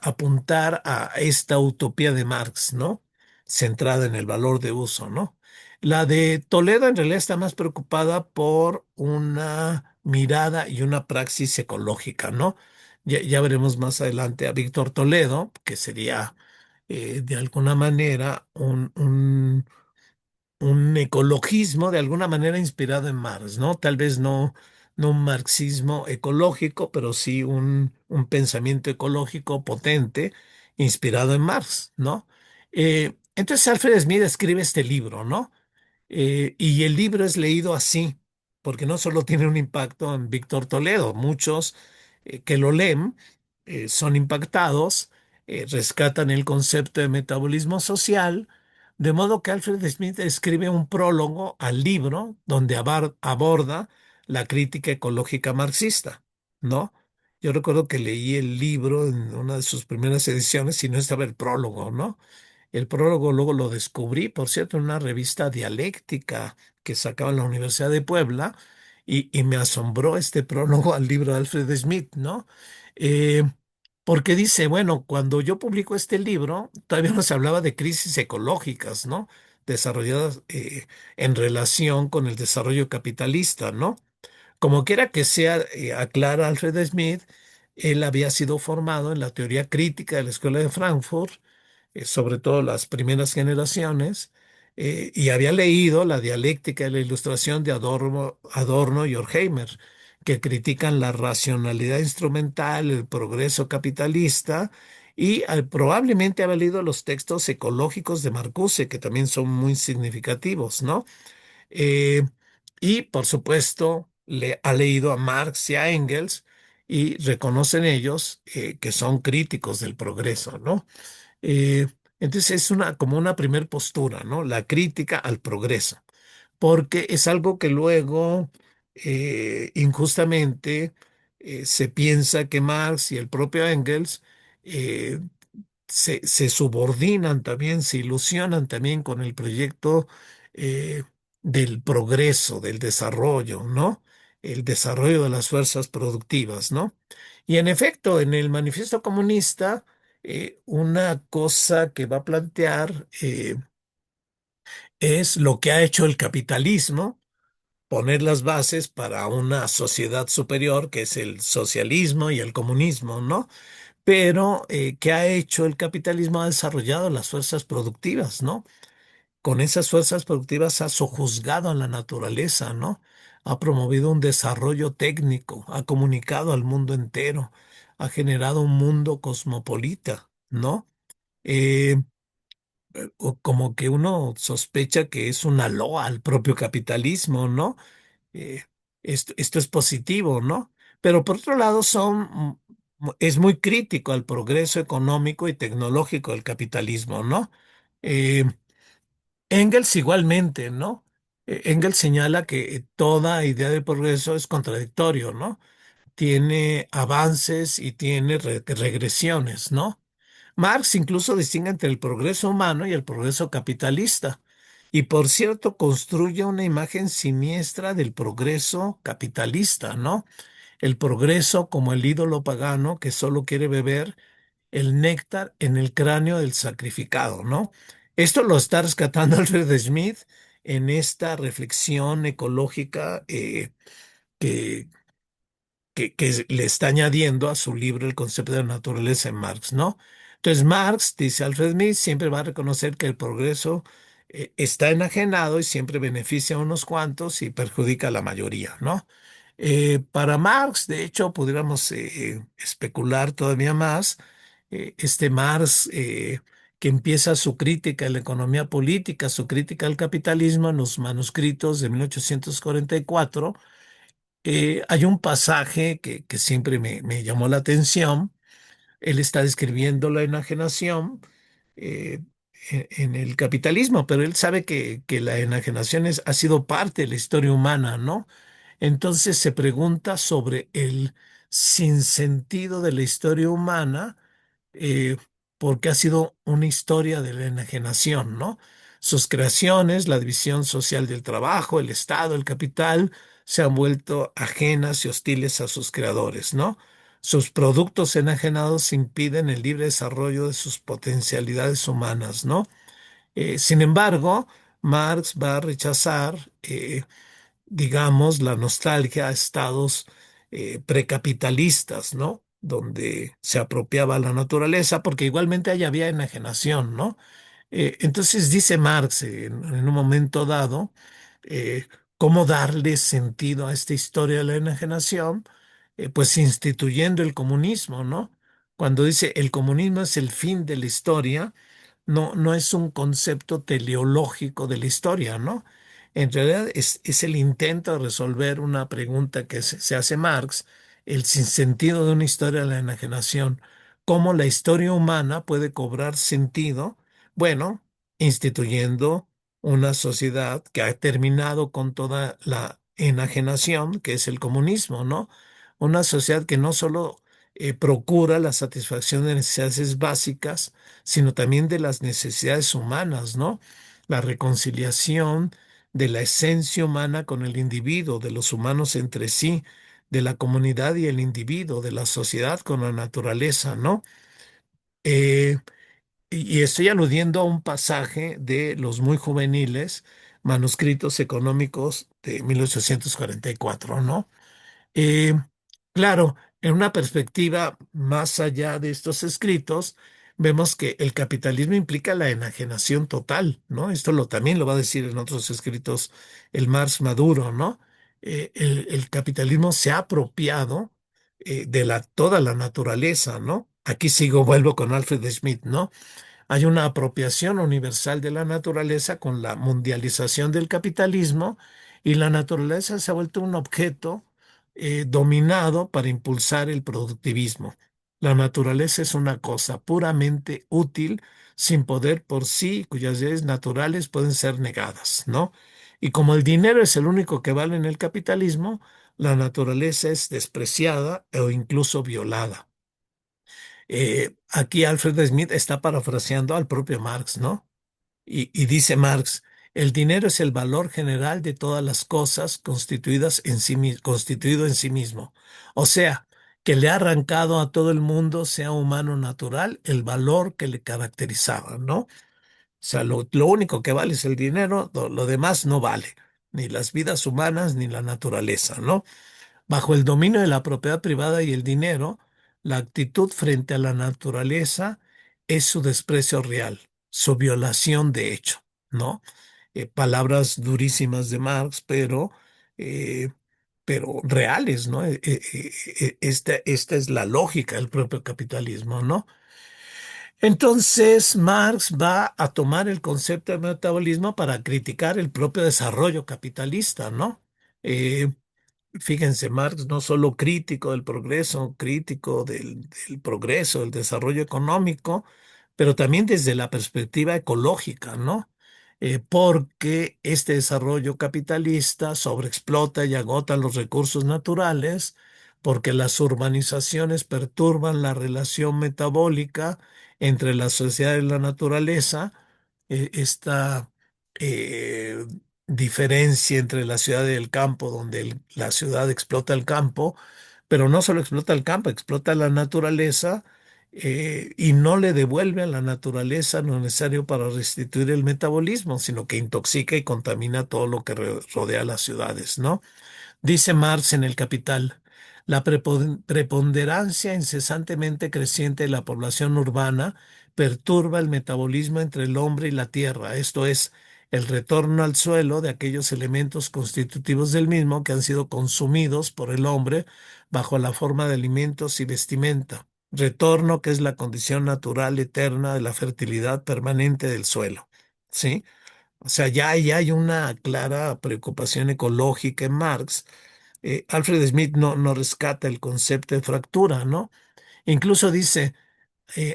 apuntar a esta utopía de Marx, ¿no? Centrada en el valor de uso, ¿no? La de Toledo en realidad está más preocupada por una mirada y una praxis ecológica, ¿no? Ya veremos más adelante a Víctor Toledo, que sería de alguna manera un ecologismo de alguna manera inspirado en Marx, ¿no? Tal vez no un marxismo ecológico, pero sí un pensamiento ecológico potente inspirado en Marx, ¿no? Entonces Alfred Smith escribe este libro, ¿no? Y el libro es leído así, porque no solo tiene un impacto en Víctor Toledo, muchos que lo leen son impactados, rescatan el concepto de metabolismo social, de modo que Alfred Smith escribe un prólogo al libro donde aborda la crítica ecológica marxista, ¿no? Yo recuerdo que leí el libro en una de sus primeras ediciones y no estaba el prólogo, ¿no? El prólogo luego lo descubrí, por cierto, en una revista dialéctica que sacaba en la Universidad de Puebla y me asombró este prólogo al libro de Alfred Smith, ¿no? Eh, Porque dice, bueno, cuando yo publico este libro, todavía no se hablaba de crisis ecológicas, ¿no? Desarrolladas en relación con el desarrollo capitalista, ¿no? Como quiera que sea, aclara Alfred Smith, él había sido formado en la teoría crítica de la Escuela de Frankfurt, sobre todo las primeras generaciones, y había leído la dialéctica de la ilustración de Adorno y Horkheimer, que critican la racionalidad instrumental, el progreso capitalista, y probablemente había leído los textos ecológicos de Marcuse, que también son muy significativos, ¿no? Eh, y por supuesto, le ha leído a Marx y a Engels y reconocen ellos que son críticos del progreso, ¿no? Eh, entonces es como una primer postura, ¿no? La crítica al progreso, porque es algo que luego injustamente se piensa que Marx y el propio Engels eh, se subordinan también, se ilusionan también con el proyecto eh, del progreso, del desarrollo, ¿no? El desarrollo de las fuerzas productivas, ¿no? Y en efecto, en el Manifiesto Comunista, una cosa que va a plantear es lo que ha hecho el capitalismo, poner las bases para una sociedad superior, que es el socialismo y el comunismo, ¿no? Pero ¿qué ha hecho el capitalismo? Ha desarrollado las fuerzas productivas, ¿no? Con esas fuerzas productivas ha sojuzgado a la naturaleza, ¿no? Ha promovido un desarrollo técnico, ha comunicado al mundo entero, ha generado un mundo cosmopolita, ¿no? Eh, o como que uno sospecha que es una loa al propio capitalismo, ¿no? eh, esto es positivo, ¿no? Pero por otro lado es muy crítico al progreso económico y tecnológico del capitalismo, ¿no? Eh, Engels igualmente, ¿no? Engels señala que toda idea de progreso es contradictorio, ¿no? Tiene avances y tiene regresiones, ¿no? Marx incluso distingue entre el progreso humano y el progreso capitalista. Y por cierto, construye una imagen siniestra del progreso capitalista, ¿no? El progreso como el ídolo pagano que solo quiere beber el néctar en el cráneo del sacrificado, ¿no? Esto lo está rescatando Alfred Smith en esta reflexión ecológica que, que le está añadiendo a su libro El concepto de la naturaleza en Marx, ¿no? Entonces Marx, dice Alfred Smith, siempre va a reconocer que el progreso está enajenado y siempre beneficia a unos cuantos y perjudica a la mayoría, ¿no? Para Marx, de hecho, pudiéramos especular todavía más, este Marx que empieza su crítica a la economía política, su crítica al capitalismo en los manuscritos de 1844. Hay un pasaje que siempre me llamó la atención. Él está describiendo la enajenación eh, en el capitalismo, pero él sabe que la enajenación ha sido parte de la historia humana, ¿no? Entonces se pregunta sobre el sinsentido de la historia humana, eh, porque ha sido una historia de la enajenación, ¿no? Sus creaciones, la división social del trabajo, el Estado, el capital, se han vuelto ajenas y hostiles a sus creadores, ¿no? Sus productos enajenados impiden el libre desarrollo de sus potencialidades humanas, ¿no? Sin embargo, Marx va a rechazar digamos, la nostalgia a estados precapitalistas, ¿no? Donde se apropiaba la naturaleza, porque igualmente ahí había enajenación, ¿no? Entonces dice Marx en un momento dado, eh, cómo darle sentido a esta historia de la enajenación, pues instituyendo el comunismo, ¿no? Cuando dice el comunismo es el fin de la historia, no es un concepto teleológico de la historia, ¿no? En realidad es el intento de resolver una pregunta que se hace Marx, el sinsentido de una historia de la enajenación. ¿Cómo la historia humana puede cobrar sentido? Bueno, instituyendo una sociedad que ha terminado con toda la enajenación, que es el comunismo, ¿no? Una sociedad que no solo procura la satisfacción de necesidades básicas, sino también de las necesidades humanas, ¿no? La reconciliación de la esencia humana con el individuo, de los humanos entre sí, de la comunidad y el individuo, de la sociedad con la naturaleza, ¿no? Eh, y estoy aludiendo a un pasaje de Los Muy Juveniles, manuscritos económicos de 1844, ¿no? Eh, claro, en una perspectiva más allá de estos escritos, vemos que el capitalismo implica la enajenación total, ¿no? Esto también lo va a decir en otros escritos el Marx Maduro, ¿no? El capitalismo se ha apropiado de toda la naturaleza, ¿no? Aquí sigo, vuelvo con Alfred Smith, ¿no? Hay una apropiación universal de la naturaleza con la mundialización del capitalismo y la naturaleza se ha vuelto un objeto dominado para impulsar el productivismo. La naturaleza es una cosa puramente útil, sin poder por sí, cuyas leyes naturales pueden ser negadas, ¿no? Y como el dinero es el único que vale en el capitalismo, la naturaleza es despreciada o incluso violada. Aquí Alfred Smith está parafraseando al propio Marx, ¿no? Y dice Marx, el dinero es el valor general de todas las cosas constituidas en sí, constituido en sí mismo. O sea, que le ha arrancado a todo el mundo, sea humano o natural, el valor que le caracterizaba, ¿no? O sea, lo único que vale es el dinero, lo demás no vale, ni las vidas humanas ni la naturaleza, ¿no? Bajo el dominio de la propiedad privada y el dinero, la actitud frente a la naturaleza es su desprecio real, su violación de hecho, ¿no? Palabras durísimas de Marx, eh, pero reales, ¿no? Esta es la lógica del propio capitalismo, ¿no? Entonces, Marx va a tomar el concepto de metabolismo para criticar el propio desarrollo capitalista, ¿no? Eh, Fíjense, Marx no solo crítico del progreso, crítico del progreso, del desarrollo económico, pero también desde la perspectiva ecológica, ¿no? Porque este desarrollo capitalista sobreexplota y agota los recursos naturales, porque las urbanizaciones perturban la relación metabólica entre la sociedad y la naturaleza, esta eh, diferencia entre la ciudad y el campo, donde la ciudad explota el campo, pero no solo explota el campo, explota la naturaleza y no le devuelve a la naturaleza lo necesario para restituir el metabolismo, sino que intoxica y contamina todo lo que rodea las ciudades, ¿no? Dice Marx en El Capital, la preponderancia incesantemente creciente de la población urbana perturba el metabolismo entre el hombre y la tierra, esto es, el retorno al suelo de aquellos elementos constitutivos del mismo que han sido consumidos por el hombre bajo la forma de alimentos y vestimenta. Retorno que es la condición natural eterna de la fertilidad permanente del suelo. ¿Sí? O sea, ya hay una clara preocupación ecológica en Marx. Alfred Smith no rescata el concepto de fractura, ¿no? Incluso dice,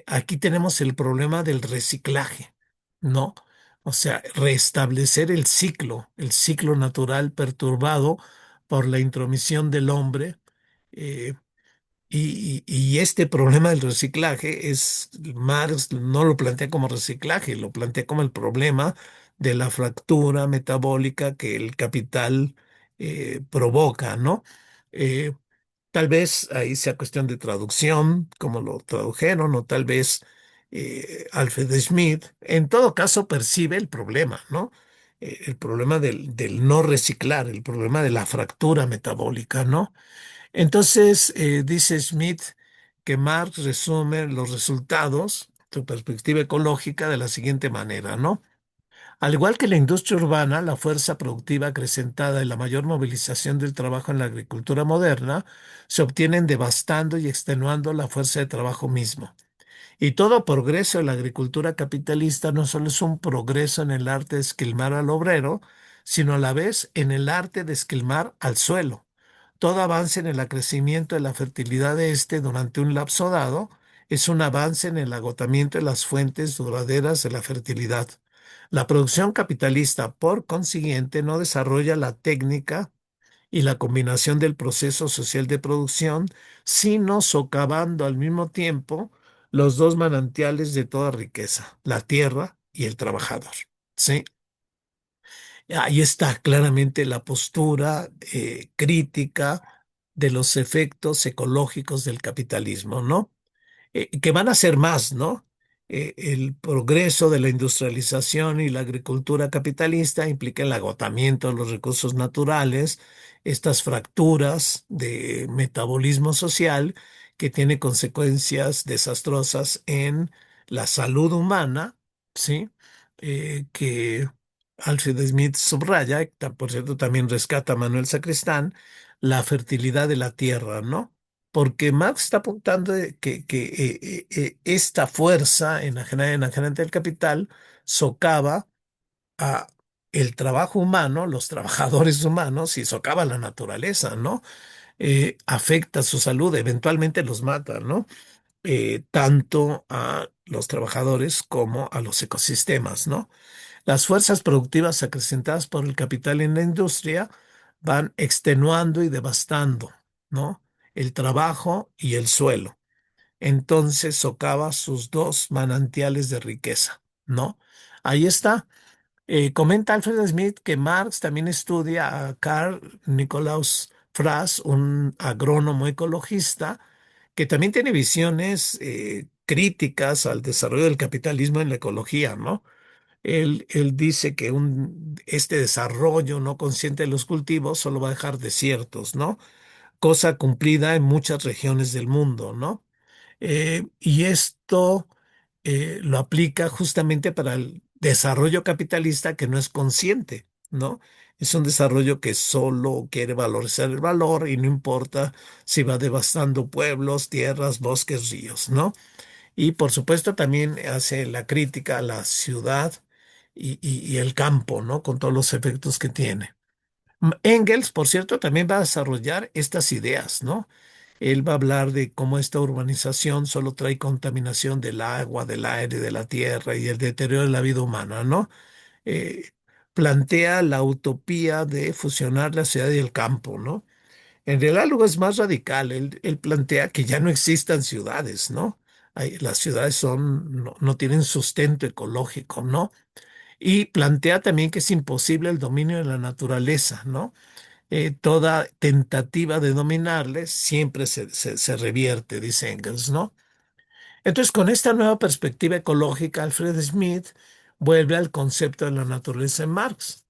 aquí tenemos el problema del reciclaje, ¿no? O sea, restablecer el ciclo natural perturbado por la intromisión del hombre. eh, y este problema del reciclaje es, Marx no lo plantea como reciclaje, lo plantea como el problema de la fractura metabólica que el capital provoca, ¿no? Eh, Tal vez ahí sea cuestión de traducción, como lo tradujeron, o tal vez Alfred Smith, en todo caso percibe el problema, ¿no? El problema del no reciclar, el problema de la fractura metabólica, ¿no? Entonces, dice Smith que Marx resume los resultados, su perspectiva ecológica, de la siguiente manera, ¿no? Al igual que la industria urbana, la fuerza productiva acrecentada y la mayor movilización del trabajo en la agricultura moderna se obtienen devastando y extenuando la fuerza de trabajo mismo. Y todo progreso de la agricultura capitalista no solo es un progreso en el arte de esquilmar al obrero, sino a la vez en el arte de esquilmar al suelo. Todo avance en el acrecimiento de la fertilidad de éste durante un lapso dado es un avance en el agotamiento de las fuentes duraderas de la fertilidad. La producción capitalista, por consiguiente, no desarrolla la técnica y la combinación del proceso social de producción, sino socavando al mismo tiempo los dos manantiales de toda riqueza, la tierra y el trabajador. ¿Sí? Ahí está claramente la postura crítica de los efectos ecológicos del capitalismo, ¿no? Que van a ser más, ¿no? El progreso de la industrialización y la agricultura capitalista implica el agotamiento de los recursos naturales, estas fracturas de metabolismo social que tiene consecuencias desastrosas en la salud humana, ¿sí? Que Alfred Smith subraya, por cierto, también rescata a Manuel Sacristán, la fertilidad de la tierra, ¿no? Porque Marx está apuntando que esta fuerza enajenante del capital socava a el trabajo humano, los trabajadores humanos y socava la naturaleza, ¿no? Afecta su salud, eventualmente los mata, ¿no? Tanto a los trabajadores como a los ecosistemas, ¿no? Las fuerzas productivas acrecentadas por el capital en la industria van extenuando y devastando, ¿no? El trabajo y el suelo. Entonces socava sus dos manantiales de riqueza, ¿no? Ahí está. Comenta Alfred Smith que Marx también estudia a Carl Nicolaus Frass, un agrónomo ecologista, que también tiene visiones críticas al desarrollo del capitalismo en la ecología, ¿no? Él dice que este desarrollo no consciente de los cultivos solo va a dejar desiertos, ¿no? Cosa cumplida en muchas regiones del mundo, ¿no? Y esto lo aplica justamente para el desarrollo capitalista que no es consciente, ¿no? Es un desarrollo que solo quiere valorizar el valor y no importa si va devastando pueblos, tierras, bosques, ríos, ¿no? Y por supuesto también hace la crítica a la ciudad y el campo, ¿no? Con todos los efectos que tiene. Engels, por cierto, también va a desarrollar estas ideas, ¿no? Él va a hablar de cómo esta urbanización solo trae contaminación del agua, del aire, de la tierra y el deterioro de la vida humana, ¿no? Eh, Plantea la utopía de fusionar la ciudad y el campo, ¿no? En realidad algo es más radical. Él plantea que ya no existan ciudades, ¿no? Las ciudades no tienen sustento ecológico, ¿no? Y plantea también que es imposible el dominio de la naturaleza, ¿no? Toda tentativa de dominarle siempre se revierte, dice Engels, ¿no? Entonces, con esta nueva perspectiva ecológica, Alfred Smith vuelve al concepto de la naturaleza en Marx,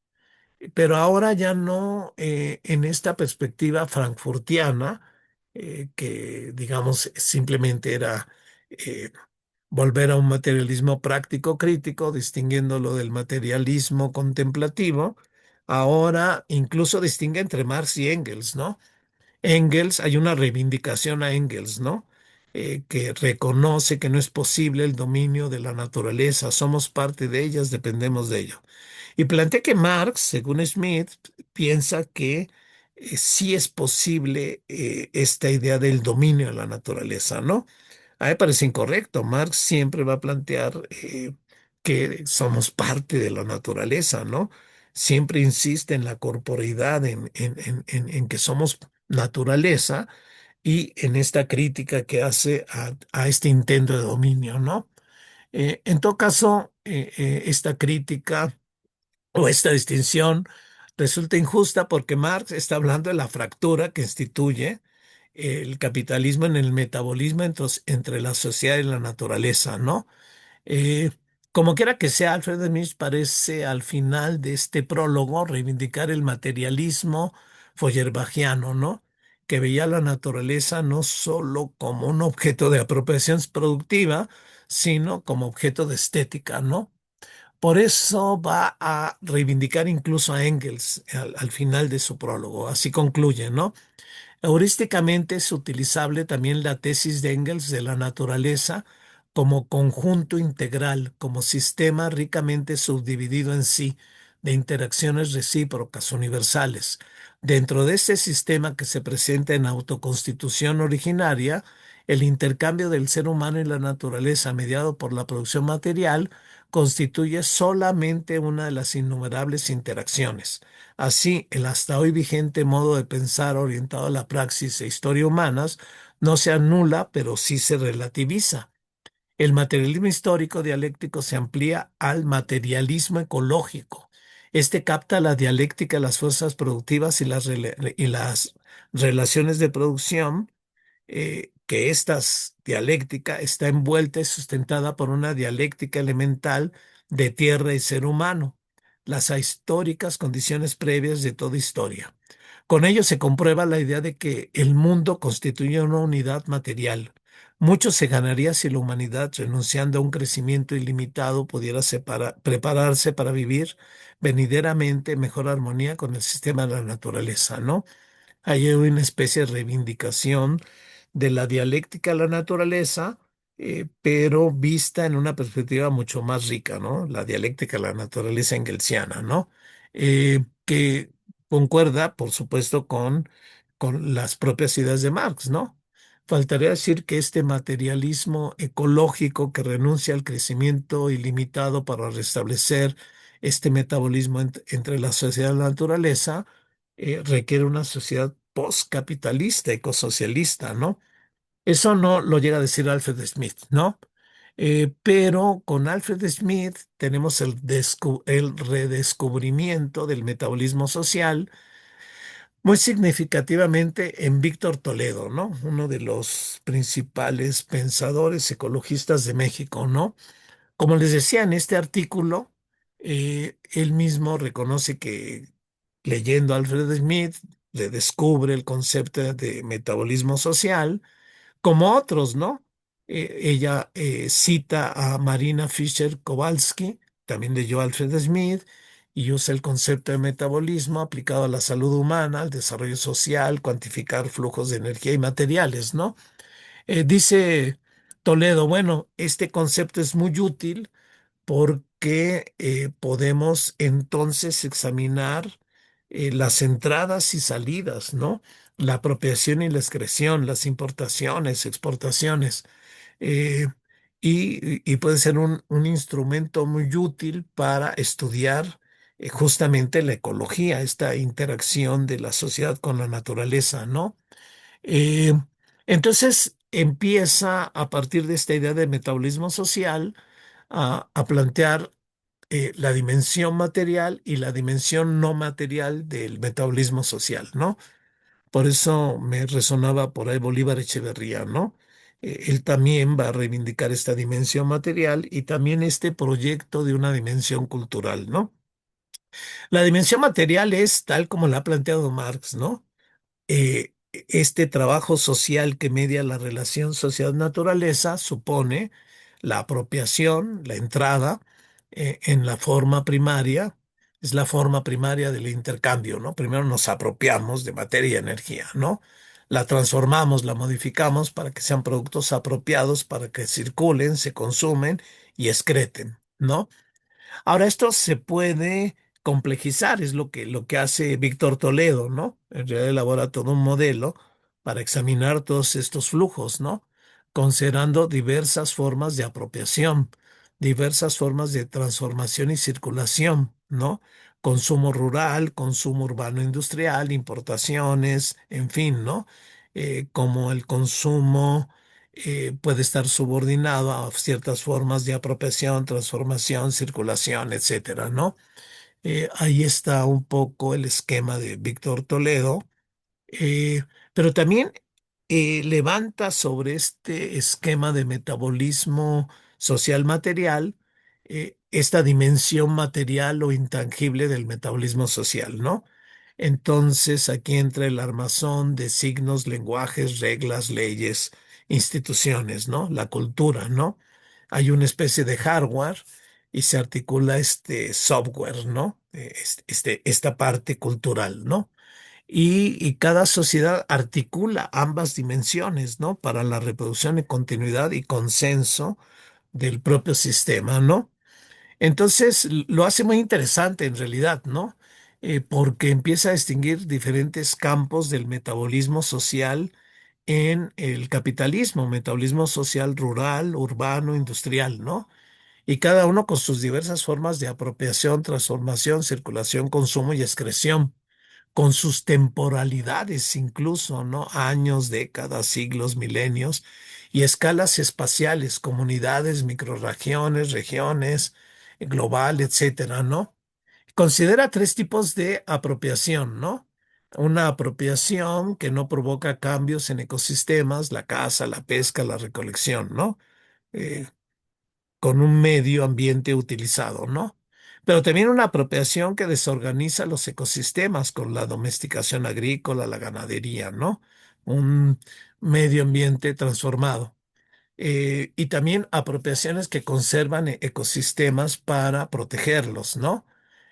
pero ahora ya no en esta perspectiva frankfurtiana, que digamos simplemente era eh, volver a un materialismo práctico crítico, distinguiéndolo del materialismo contemplativo. Ahora incluso distingue entre Marx y Engels, ¿no? Engels, hay una reivindicación a Engels, ¿no? Que reconoce que no es posible el dominio de la naturaleza, somos parte de ellas, dependemos de ello. Y plantea que Marx, según Smith, piensa que sí es posible esta idea del dominio de la naturaleza, ¿no? A mí me parece incorrecto. Marx siempre va a plantear que somos parte de la naturaleza, ¿no? Siempre insiste en la corporeidad, en que somos naturaleza y en esta crítica que hace a este intento de dominio, ¿no? En todo caso, esta crítica o esta distinción resulta injusta porque Marx está hablando de la fractura que instituye el capitalismo en el metabolismo entre la sociedad y la naturaleza, ¿no? Eh, Como quiera que sea, Alfred Smith parece al final de este prólogo reivindicar el materialismo feuerbachiano, ¿no? Que veía la naturaleza no solo como un objeto de apropiación productiva, sino como objeto de estética, ¿no? Por eso va a reivindicar incluso a Engels al final de su prólogo. Así concluye, ¿no? Heurísticamente es utilizable también la tesis de Engels de la naturaleza como conjunto integral, como sistema ricamente subdividido en sí, de interacciones recíprocas universales. Dentro de este sistema que se presenta en autoconstitución originaria, el intercambio del ser humano y la naturaleza mediado por la producción material constituye solamente una de las innumerables interacciones. Así, el hasta hoy vigente modo de pensar orientado a la praxis e historia humanas no se anula, pero sí se relativiza. El materialismo histórico dialéctico se amplía al materialismo ecológico. Este capta la dialéctica de las fuerzas productivas y las relaciones de producción, que esta dialéctica está envuelta y sustentada por una dialéctica elemental de tierra y ser humano, las ahistóricas condiciones previas de toda historia. Con ello se comprueba la idea de que el mundo constituye una unidad material. Mucho se ganaría si la humanidad, renunciando a un crecimiento ilimitado, pudiera prepararse para vivir venideramente en mejor armonía con el sistema de la naturaleza, ¿no? Hay una especie de reivindicación de la dialéctica de la naturaleza, pero vista en una perspectiva mucho más rica, ¿no? La dialéctica de la naturaleza engelsiana, ¿no? Que concuerda, por supuesto, con las propias ideas de Marx, ¿no? Faltaría decir que este materialismo ecológico que renuncia al crecimiento ilimitado para restablecer este metabolismo entre la sociedad y la naturaleza, requiere una sociedad postcapitalista, ecosocialista, ¿no? Eso no lo llega a decir Alfred Smith, ¿no? Pero con Alfred Smith tenemos el redescubrimiento del metabolismo social muy significativamente en Víctor Toledo, ¿no? Uno de los principales pensadores ecologistas de México, ¿no? Como les decía en este artículo, él mismo reconoce que leyendo a Alfred Smith redescubre el concepto de metabolismo social, como otros, ¿no? Ella cita a Marina Fisher Kowalski, también leyó a Alfred Smith y usa el concepto de metabolismo aplicado a la salud humana, al desarrollo social, cuantificar flujos de energía y materiales, ¿no? Dice Toledo, bueno, este concepto es muy útil porque podemos entonces examinar las entradas y salidas, ¿no? La apropiación y la excreción, las importaciones, exportaciones, eh, y puede ser un instrumento muy útil para estudiar justamente la ecología, esta interacción de la sociedad con la naturaleza, ¿no? Eh, entonces empieza a partir de esta idea de metabolismo social a plantear la dimensión material y la dimensión no material del metabolismo social, ¿no? Por eso me resonaba por ahí Bolívar Echeverría, ¿no? Él también va a reivindicar esta dimensión material y también este proyecto de una dimensión cultural, ¿no? La dimensión material es tal como la ha planteado Marx, ¿no? Este trabajo social que media la relación sociedad-naturaleza supone la apropiación, la entrada en la forma primaria, es la forma primaria del intercambio, ¿no? Primero nos apropiamos de materia y energía, ¿no? La transformamos, la modificamos para que sean productos apropiados, para que circulen, se consumen y excreten, ¿no? Ahora, esto se puede complejizar, es lo que hace Víctor Toledo, ¿no? En realidad elabora todo un modelo para examinar todos estos flujos, ¿no? Considerando diversas formas de apropiación, diversas formas de transformación y circulación, ¿no? Consumo rural, consumo urbano industrial, importaciones, en fin, ¿no? Como el consumo puede estar subordinado a ciertas formas de apropiación, transformación, circulación, etcétera, ¿no? Ahí está un poco el esquema de Víctor Toledo, eh, pero también levanta sobre este esquema de metabolismo social material esta dimensión material o intangible del metabolismo social, ¿no? Entonces aquí entra el armazón de signos, lenguajes, reglas, leyes, instituciones, ¿no? La cultura, ¿no? Hay una especie de hardware y se articula este software, ¿no? Esta parte cultural, ¿no? Y cada sociedad articula ambas dimensiones, ¿no? Para la reproducción y continuidad y consenso del propio sistema, ¿no? Entonces lo hace muy interesante en realidad, ¿no? Porque empieza a distinguir diferentes campos del metabolismo social en el capitalismo, metabolismo social rural, urbano, industrial, ¿no? Y cada uno con sus diversas formas de apropiación, transformación, circulación, consumo y excreción con sus temporalidades incluso, ¿no? Años, décadas, siglos, milenios, y escalas espaciales, comunidades, microrregiones, regiones, global, etcétera, ¿no? Considera tres tipos de apropiación, ¿no? Una apropiación que no provoca cambios en ecosistemas, la caza, la pesca, la recolección, ¿no? Eh, con un medio ambiente utilizado, ¿no? Pero también una apropiación que desorganiza los ecosistemas con la domesticación agrícola, la ganadería, ¿no? Un medio ambiente transformado. Y también apropiaciones que conservan ecosistemas para protegerlos, ¿no?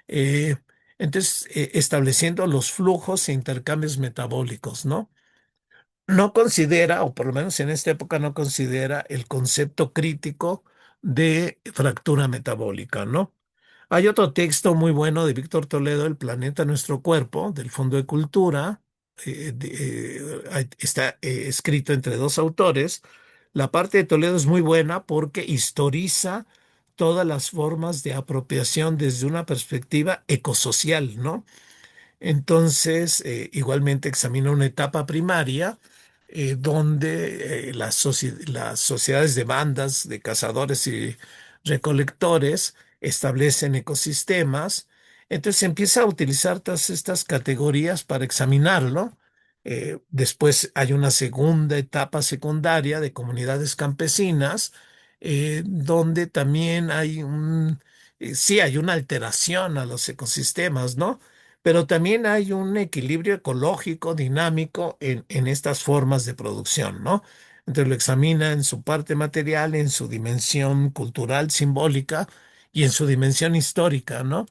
Eh, entonces, estableciendo los flujos e intercambios metabólicos, ¿no? No considera, o por lo menos en esta época no considera el concepto crítico de fractura metabólica, ¿no? Hay otro texto muy bueno de Víctor Toledo, El planeta, nuestro cuerpo, del Fondo de Cultura, está escrito entre dos autores. La parte de Toledo es muy buena porque historiza todas las formas de apropiación desde una perspectiva ecosocial, ¿no? Entonces, igualmente examina una etapa primaria donde las sociedades de bandas de cazadores y recolectores establecen ecosistemas. Entonces empieza a utilizar todas estas categorías para examinarlo. Después hay una segunda etapa secundaria de comunidades campesinas, donde también sí hay una alteración a los ecosistemas, ¿no? Pero también hay un equilibrio ecológico dinámico en estas formas de producción, ¿no? Entonces lo examina en su parte material, en su dimensión cultural, simbólica y en su dimensión histórica, ¿no?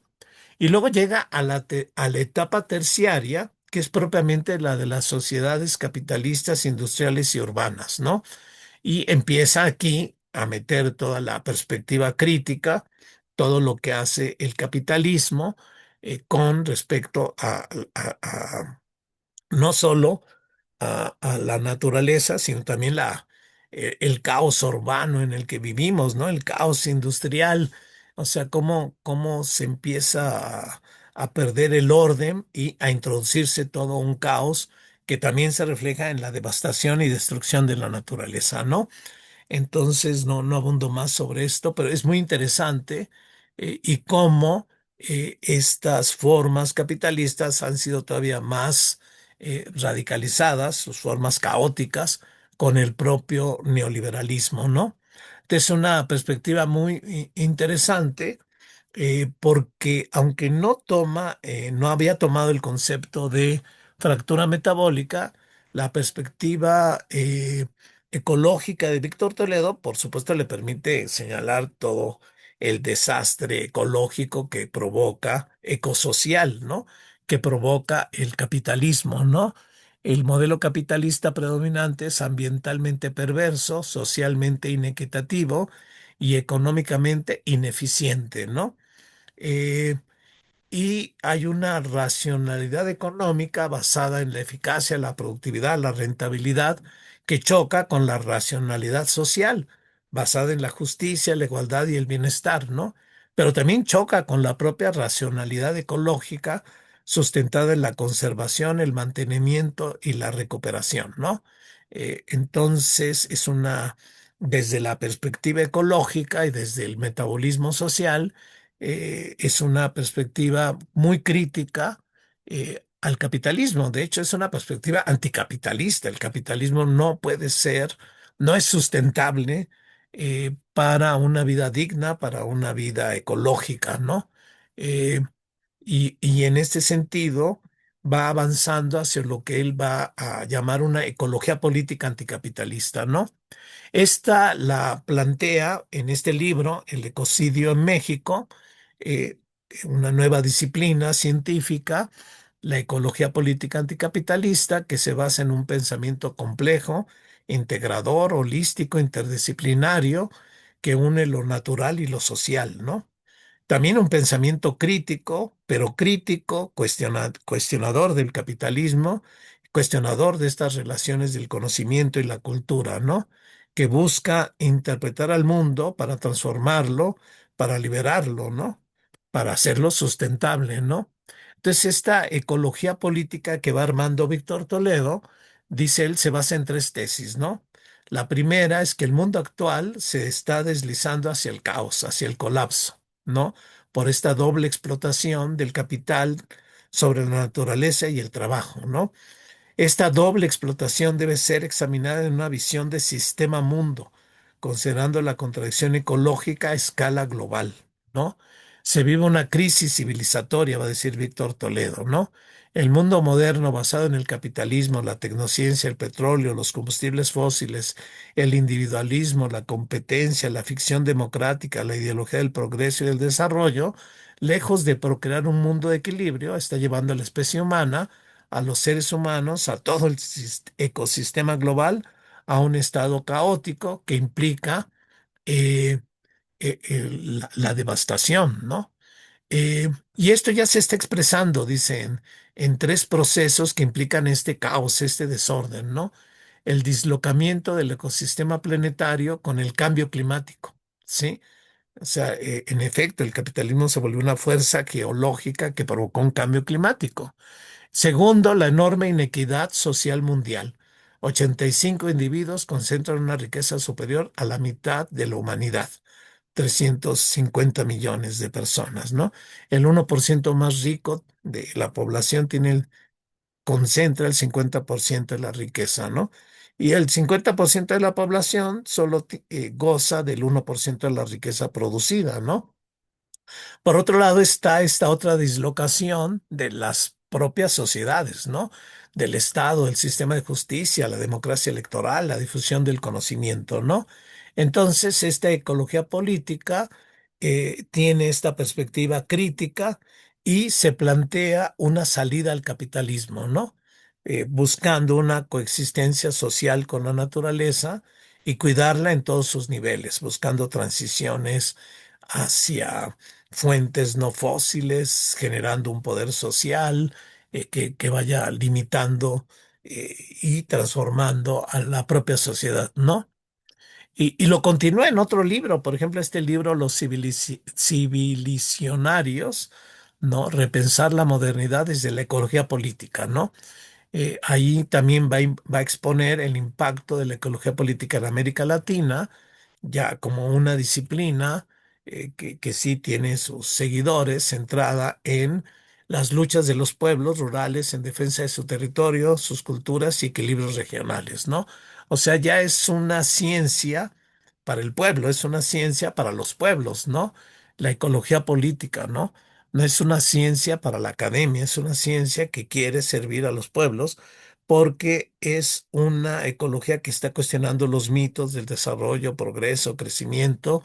Y luego llega a la etapa terciaria, que es propiamente la de las sociedades capitalistas, industriales y urbanas, ¿no? Y empieza aquí a meter toda la perspectiva crítica, todo lo que hace el capitalismo con respecto no solo a la naturaleza, sino también el caos urbano en el que vivimos, ¿no? El caos industrial, o sea, cómo se empieza a perder el orden y a introducirse todo un caos que también se refleja en la devastación y destrucción de la naturaleza, ¿no? Entonces no abundo más sobre esto, pero es muy interesante y cómo estas formas capitalistas han sido todavía más radicalizadas, sus formas caóticas, con el propio neoliberalismo, ¿no? Es una perspectiva muy interesante porque aunque no había tomado el concepto de fractura metabólica, la perspectiva ecológica de Víctor Toledo, por supuesto, le permite señalar todo el desastre ecológico que provoca, ecosocial, ¿no? Que provoca el capitalismo, ¿no? El modelo capitalista predominante es ambientalmente perverso, socialmente inequitativo y económicamente ineficiente, ¿no? Eh, y hay una racionalidad económica basada en la eficacia, la productividad, la rentabilidad, que choca con la racionalidad social, basada en la justicia, la igualdad y el bienestar, ¿no? Pero también choca con la propia racionalidad ecológica, sustentada en la conservación, el mantenimiento y la recuperación, ¿no? Entonces, desde la perspectiva ecológica y desde el metabolismo social, es una perspectiva muy crítica al capitalismo. De hecho, es una perspectiva anticapitalista. El capitalismo no puede ser, no es sustentable para una vida digna, para una vida ecológica, ¿no? Eh, y en este sentido va avanzando hacia lo que él va a llamar una ecología política anticapitalista, ¿no? Esta la plantea en este libro, El ecocidio en México, eh, una nueva disciplina científica, la ecología política anticapitalista, que se basa en un pensamiento complejo, integrador, holístico, interdisciplinario, que une lo natural y lo social, ¿no? También un pensamiento crítico, pero crítico, cuestionador del capitalismo, cuestionador de estas relaciones del conocimiento y la cultura, ¿no? Que busca interpretar al mundo para transformarlo, para liberarlo, ¿no? Para hacerlo sustentable, ¿no? Entonces, esta ecología política que va armando Víctor Toledo, dice él, se basa en tres tesis, ¿no? La primera es que el mundo actual se está deslizando hacia el caos, hacia el colapso, ¿no? Por esta doble explotación del capital sobre la naturaleza y el trabajo, ¿no? Esta doble explotación debe ser examinada en una visión de sistema mundo, considerando la contradicción ecológica a escala global, ¿no? Se vive una crisis civilizatoria, va a decir Víctor Toledo, ¿no? El mundo moderno basado en el capitalismo, la tecnociencia, el petróleo, los combustibles fósiles, el individualismo, la competencia, la ficción democrática, la ideología del progreso y del desarrollo, lejos de procrear un mundo de equilibrio, está llevando a la especie humana, a los seres humanos, a todo el ecosistema global, a un estado caótico que implica eh, la devastación, ¿no? Y esto ya se está expresando, dicen, en tres procesos que implican este caos, este desorden, ¿no? El dislocamiento del ecosistema planetario con el cambio climático, ¿sí? O sea, en efecto, el capitalismo se volvió una fuerza geológica que provocó un cambio climático. Segundo, la enorme inequidad social mundial. 85 individuos concentran una riqueza superior a la mitad de la humanidad. 350 millones de personas, ¿no? El 1% más rico de la población concentra el 50% de la riqueza, ¿no? Y el 50% de la población solo goza del 1% de la riqueza producida, ¿no? Por otro lado está esta otra dislocación de las propias sociedades, ¿no? Del Estado, el sistema de justicia, la democracia electoral, la difusión del conocimiento, ¿no? Entonces, esta ecología política tiene esta perspectiva crítica y se plantea una salida al capitalismo, ¿no? Buscando una coexistencia social con la naturaleza y cuidarla en todos sus niveles, buscando transiciones hacia fuentes no fósiles, generando un poder social que vaya limitando y transformando a la propia sociedad, ¿no? Y lo continúa en otro libro, por ejemplo, este libro, Los civilizacionarios, ¿no? Repensar la modernidad desde la ecología política, ¿no? Ahí también va a exponer el impacto de la ecología política en América Latina, ya como una disciplina que sí tiene sus seguidores, centrada en las luchas de los pueblos rurales en defensa de su territorio, sus culturas y equilibrios regionales, ¿no? O sea, ya es una ciencia para el pueblo, es una ciencia para los pueblos, ¿no? La ecología política, ¿no? No es una ciencia para la academia, es una ciencia que quiere servir a los pueblos porque es una ecología que está cuestionando los mitos del desarrollo, progreso, crecimiento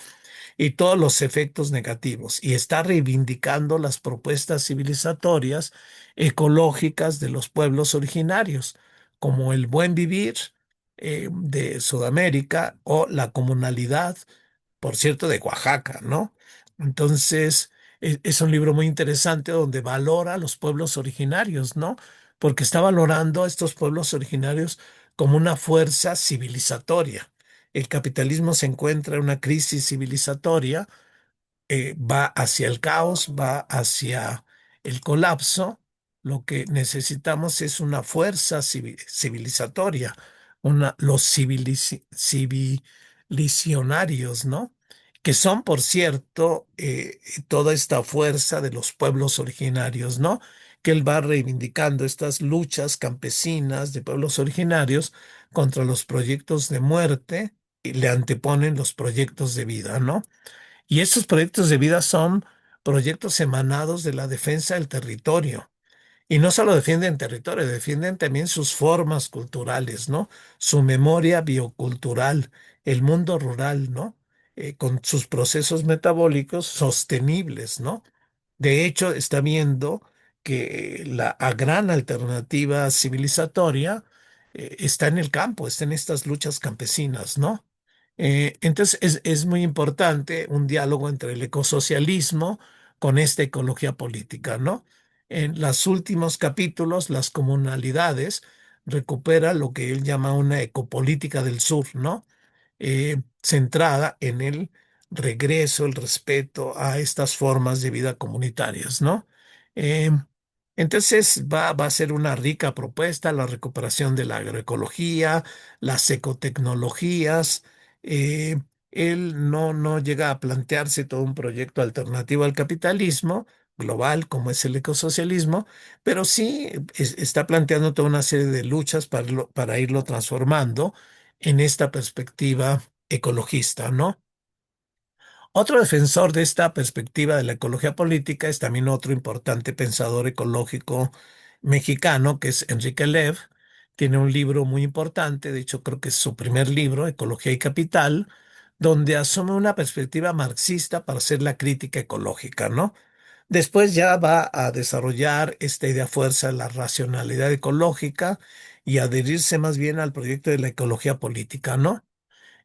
y todos los efectos negativos y está reivindicando las propuestas civilizatorias ecológicas de los pueblos originarios, como el buen vivir de Sudamérica o la comunalidad, por cierto, de Oaxaca, ¿no? Entonces, es un libro muy interesante donde valora a los pueblos originarios, ¿no? Porque está valorando a estos pueblos originarios como una fuerza civilizatoria. El capitalismo se encuentra en una crisis civilizatoria, va hacia el caos, va hacia el colapso. Lo que necesitamos es una fuerza civilizatoria, los civilizacionarios, ¿no? Que son, por cierto, toda esta fuerza de los pueblos originarios, ¿no? Que él va reivindicando estas luchas campesinas de pueblos originarios contra los proyectos de muerte y le anteponen los proyectos de vida, ¿no? Y estos proyectos de vida son proyectos emanados de la defensa del territorio. Y no solo defienden territorio, defienden también sus formas culturales, ¿no? Su memoria biocultural, el mundo rural, ¿no? Con sus procesos metabólicos sostenibles, ¿no? De hecho, está viendo que la gran alternativa civilizatoria está en el campo, está en estas luchas campesinas, ¿no? Entonces, es muy importante un diálogo entre el ecosocialismo con esta ecología política, ¿no? En los últimos capítulos, las comunalidades recupera lo que él llama una ecopolítica del sur, ¿no? Centrada en el regreso, el respeto a estas formas de vida comunitarias, ¿no? Eh, entonces va a ser una rica propuesta la recuperación de la agroecología, las ecotecnologías. eh, Él no llega a plantearse todo un proyecto alternativo al capitalismo global como es el ecosocialismo, pero sí está planteando toda una serie de luchas para irlo transformando en esta perspectiva ecologista, ¿no? Otro defensor de esta perspectiva de la ecología política es también otro importante pensador ecológico mexicano, que es Enrique Lev. Tiene un libro muy importante, de hecho creo que es su primer libro, Ecología y Capital, donde asume una perspectiva marxista para hacer la crítica ecológica, ¿no? Después ya va a desarrollar esta idea fuerza de la racionalidad ecológica y adherirse más bien al proyecto de la ecología política, ¿no?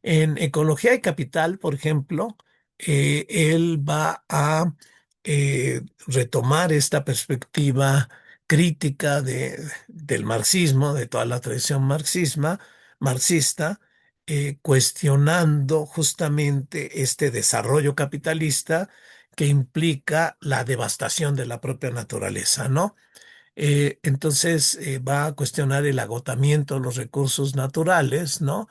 En Ecología y Capital, por ejemplo, él va a retomar esta perspectiva crítica del marxismo, de toda la tradición marxista, cuestionando justamente este desarrollo capitalista que implica la devastación de la propia naturaleza, ¿no? Entonces va a cuestionar el agotamiento de los recursos naturales, ¿no?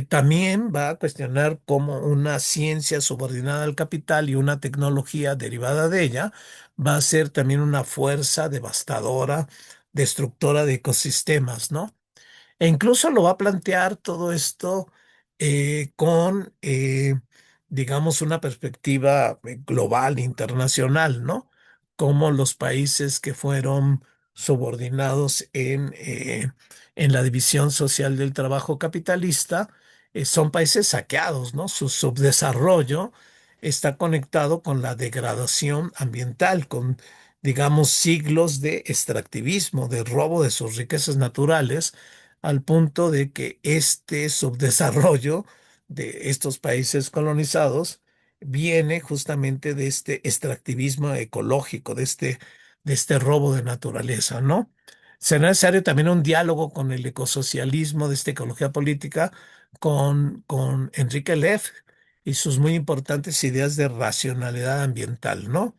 También va a cuestionar cómo una ciencia subordinada al capital y una tecnología derivada de ella va a ser también una fuerza devastadora, destructora de ecosistemas, ¿no? E incluso lo va a plantear todo esto con, digamos, una perspectiva global, internacional, ¿no? Como los países que fueron subordinados en la división social del trabajo capitalista son países saqueados, ¿no? Su subdesarrollo está conectado con la degradación ambiental, con, digamos, siglos de extractivismo, de robo de sus riquezas naturales al punto de que este subdesarrollo de estos países colonizados viene justamente de este extractivismo ecológico, de este robo de naturaleza, ¿no? Será necesario también un diálogo con el ecosocialismo de esta ecología política, con Enrique Leff y sus muy importantes ideas de racionalidad ambiental, ¿no?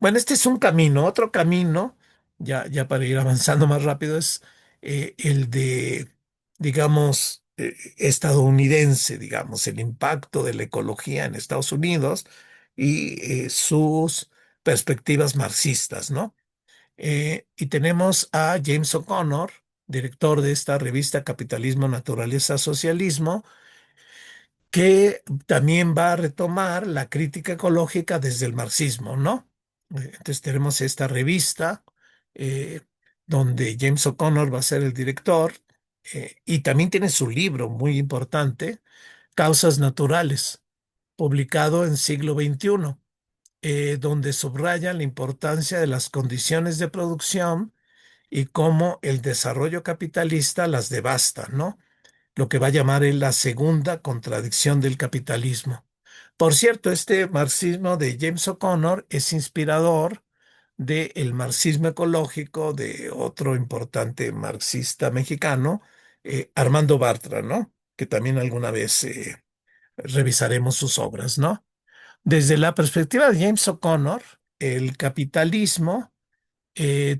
Bueno, este es un camino. Otro camino, ya para ir avanzando más rápido, es el de, digamos, estadounidense, digamos, el impacto de la ecología en Estados Unidos y sus perspectivas marxistas, ¿no? Y tenemos a James O'Connor, director de esta revista Capitalismo, Naturaleza, Socialismo, que también va a retomar la crítica ecológica desde el marxismo, ¿no? Entonces tenemos esta revista eh, donde James O'Connor va a ser el director, y también tiene su libro muy importante, Causas Naturales, publicado en siglo XXI, donde subraya la importancia de las condiciones de producción y cómo el desarrollo capitalista las devasta, ¿no? Lo que va a llamar él la segunda contradicción del capitalismo. Por cierto, este marxismo de James O'Connor es inspirador del marxismo ecológico de otro importante marxista mexicano, Armando Bartra, ¿no? Que también alguna vez revisaremos sus obras, ¿no? Desde la perspectiva de James O'Connor, el capitalismo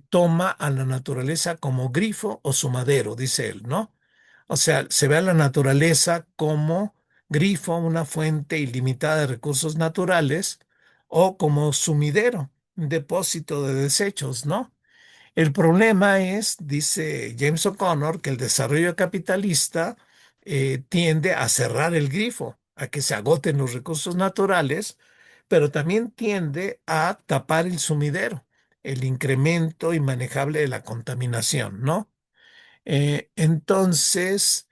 toma a la naturaleza como grifo o sumadero, dice él, ¿no? O sea, se ve a la naturaleza como grifo, una fuente ilimitada de recursos naturales, o como sumidero, un depósito de desechos, ¿no? El problema es, dice James O'Connor, que el desarrollo capitalista tiende a cerrar el grifo, a que se agoten los recursos naturales, pero también tiende a tapar el sumidero, el incremento inmanejable de la contaminación, ¿no? Entonces,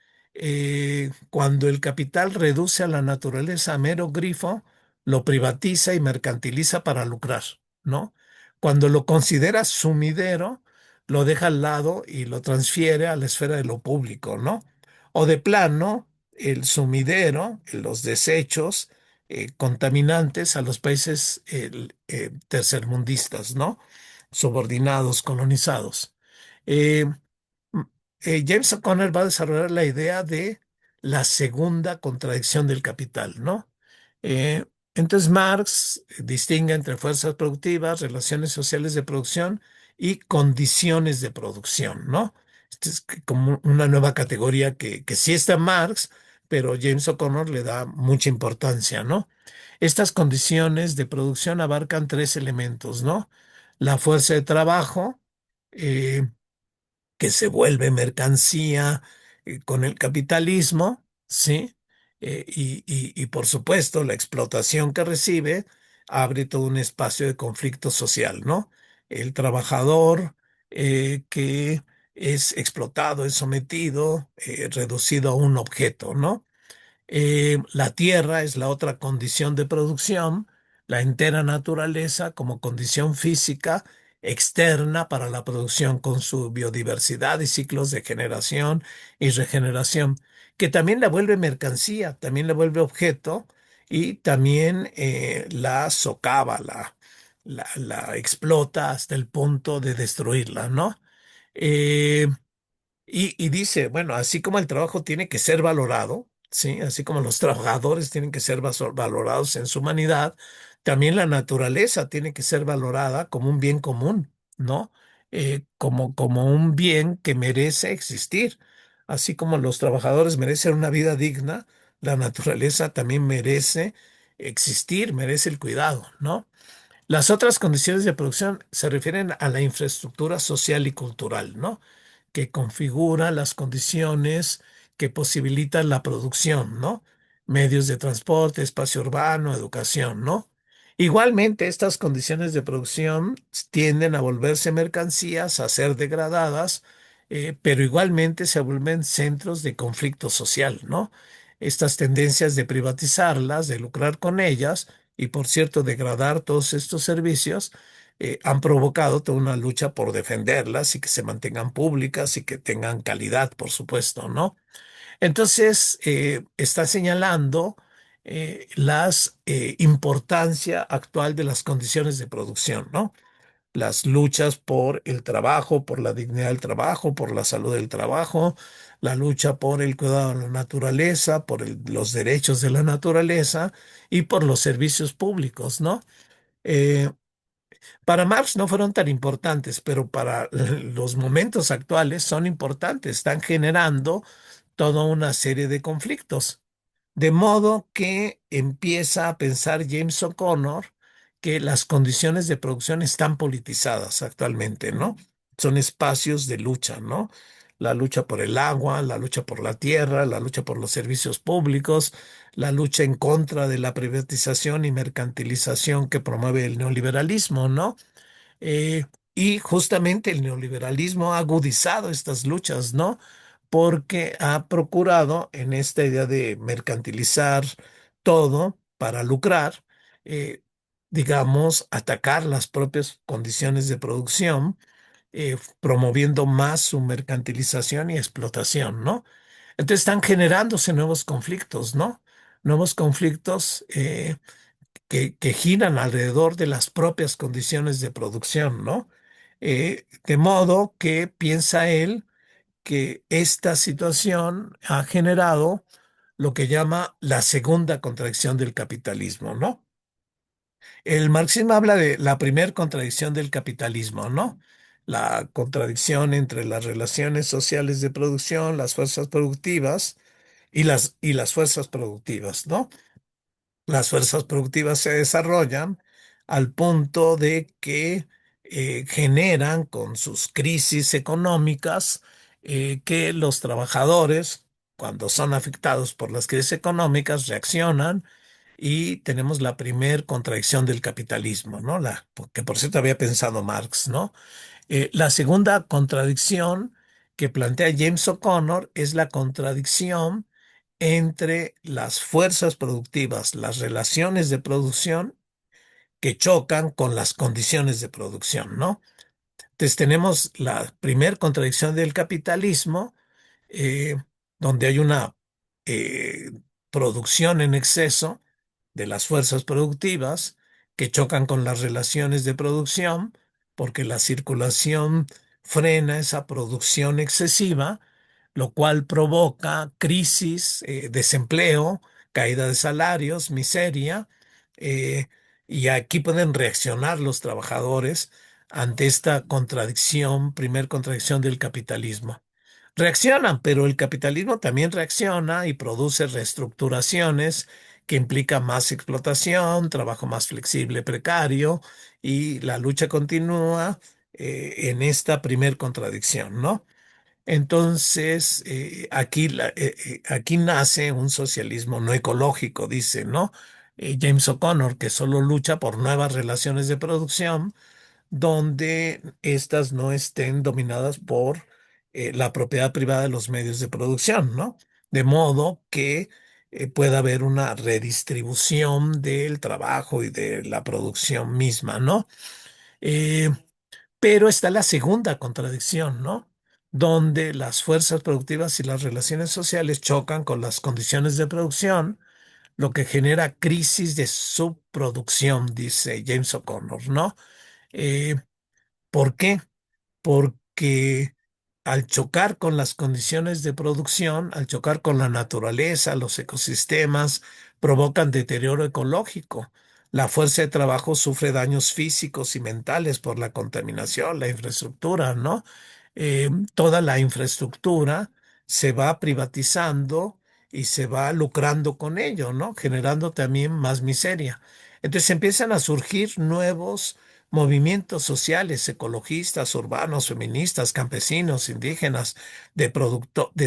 cuando el capital reduce a la naturaleza a mero grifo, lo privatiza y mercantiliza para lucrar, ¿no? Cuando lo considera sumidero, lo deja al lado y lo transfiere a la esfera de lo público, ¿no? O de plano, el sumidero, los desechos contaminantes a los países tercermundistas, ¿no? Subordinados, colonizados. Eh, Mm, James O'Connor va a desarrollar la idea de la segunda contradicción del capital, ¿no? Eh, entonces Marx distingue entre fuerzas productivas, relaciones sociales de producción y condiciones de producción, ¿no? Este es como una nueva categoría que sí está en Marx, pero James O'Connor le da mucha importancia, ¿no? Estas condiciones de producción abarcan tres elementos, ¿no? La fuerza de trabajo, eh, que se vuelve mercancía con el capitalismo, ¿sí? Y por supuesto la explotación que recibe abre todo un espacio de conflicto social, ¿no? El trabajador que es explotado, es sometido, reducido a un objeto, ¿no? La tierra es la otra condición de producción, la entera naturaleza como condición física externa para la producción con su biodiversidad y ciclos de generación y regeneración, que también la vuelve mercancía, también la vuelve objeto y también la socava, la explota hasta el punto de destruirla, ¿no? Eh, y dice, bueno, así como el trabajo tiene que ser valorado, ¿sí? Así como los trabajadores tienen que ser valorados en su humanidad, también la naturaleza tiene que ser valorada como un bien común, ¿no? Como un bien que merece existir. Así como los trabajadores merecen una vida digna, la naturaleza también merece existir, merece el cuidado, ¿no? Las otras condiciones de producción se refieren a la infraestructura social y cultural, ¿no? Que configura las condiciones que posibilitan la producción, ¿no? Medios de transporte, espacio urbano, educación, ¿no? Igualmente, estas condiciones de producción tienden a volverse mercancías, a ser degradadas, pero igualmente se vuelven centros de conflicto social, ¿no? Estas tendencias de privatizarlas, de lucrar con ellas y, por cierto, degradar todos estos servicios, han provocado toda una lucha por defenderlas y que se mantengan públicas y que tengan calidad, por supuesto, ¿no? Entonces, está señalando la importancia actual de las condiciones de producción, ¿no? Las luchas por el trabajo, por la dignidad del trabajo, por la salud del trabajo, la lucha por el cuidado de la naturaleza, por los derechos de la naturaleza y por los servicios públicos, ¿no? Eh, para Marx no fueron tan importantes, pero para los momentos actuales son importantes, están generando toda una serie de conflictos. De modo que empieza a pensar James O'Connor que las condiciones de producción están politizadas actualmente, ¿no? Son espacios de lucha, ¿no? la lucha por el agua, la lucha por la tierra, la lucha por los servicios públicos, la lucha en contra de la privatización y mercantilización que promueve el neoliberalismo, ¿no? Eh, y justamente el neoliberalismo ha agudizado estas luchas, ¿no? Porque ha procurado en esta idea de mercantilizar todo para lucrar, eh, digamos, atacar las propias condiciones de producción, promoviendo más su mercantilización y explotación, ¿no? Entonces están generándose nuevos conflictos, ¿no? Nuevos conflictos que giran alrededor de las propias condiciones de producción, ¿no? De modo que piensa él que esta situación ha generado lo que llama la segunda contradicción del capitalismo, ¿no? El marxismo habla de la primera contradicción del capitalismo, ¿no? La contradicción entre las relaciones sociales de producción, las fuerzas productivas y las fuerzas productivas, ¿no? Las fuerzas productivas se desarrollan al punto de que generan con sus crisis económicas que los trabajadores, cuando son afectados por las crisis económicas, reaccionan y tenemos la primer contradicción del capitalismo, ¿no? Que por cierto había pensado Marx, ¿no? La segunda contradicción que plantea James O'Connor es la contradicción entre las fuerzas productivas, las relaciones de producción que chocan con las condiciones de producción, ¿no? Entonces tenemos la primer contradicción del capitalismo, eh, donde hay una eh, producción en exceso de las fuerzas productivas que chocan con las relaciones de producción, porque la circulación frena esa producción excesiva, lo cual provoca crisis, desempleo, caída de salarios, miseria, eh, y aquí pueden reaccionar los trabajadores ante esta contradicción, primer contradicción del capitalismo. Reaccionan, pero el capitalismo también reacciona y produce reestructuraciones que implican más explotación, trabajo más flexible, precario, y la lucha continúa en esta primer contradicción, ¿no? Entonces, aquí nace un socialismo no ecológico, dice, ¿no? James O'Connor, que solo lucha por nuevas relaciones de producción donde éstas no estén dominadas por la propiedad privada de los medios de producción, ¿no? De modo que pueda haber una redistribución del trabajo y de la producción misma, ¿no? Eh, pero está la segunda contradicción, ¿no? Donde las fuerzas productivas y las relaciones sociales chocan con las condiciones de producción, lo que genera crisis de subproducción, dice James O'Connor, ¿no? Eh, ¿Por qué? Porque al chocar con las condiciones de producción, al chocar con la naturaleza, los ecosistemas, provocan deterioro ecológico. La fuerza de trabajo sufre daños físicos y mentales por la contaminación, la infraestructura, ¿no? Toda la infraestructura se va privatizando y se va lucrando con ello, ¿no? Generando también más miseria. Entonces empiezan a surgir nuevos movimientos sociales, ecologistas, urbanos, feministas, campesinos, indígenas, de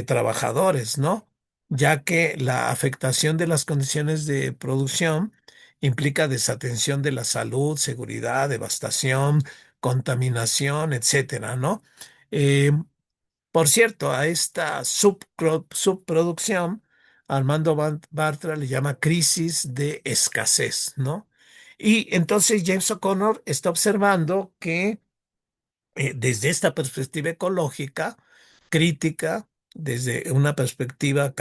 trabajadores, ¿no? Ya que la afectación de las condiciones de producción implica desatención de la salud, seguridad, devastación, contaminación, etcétera, ¿no? Eh, por cierto, a esta subproducción, Armando Bartra le llama crisis de escasez, ¿no? Y entonces James O'Connor está observando que desde esta perspectiva ecológica, crítica, desde una perspectiva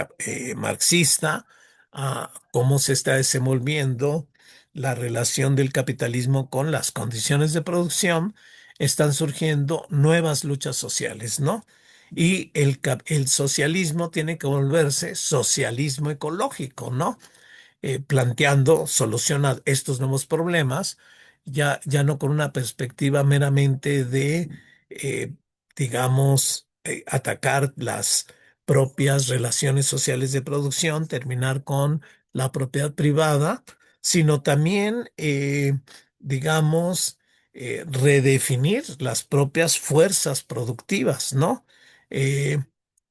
marxista, a cómo se está desenvolviendo la relación del capitalismo con las condiciones de producción, están surgiendo nuevas luchas sociales, ¿no? Y el socialismo tiene que volverse socialismo ecológico, ¿no? Planteando solución a estos nuevos problemas, ya no con una perspectiva meramente de, eh, digamos, atacar las propias relaciones sociales de producción, terminar con la propiedad privada, sino también, digamos, redefinir las propias fuerzas productivas, ¿no? eh,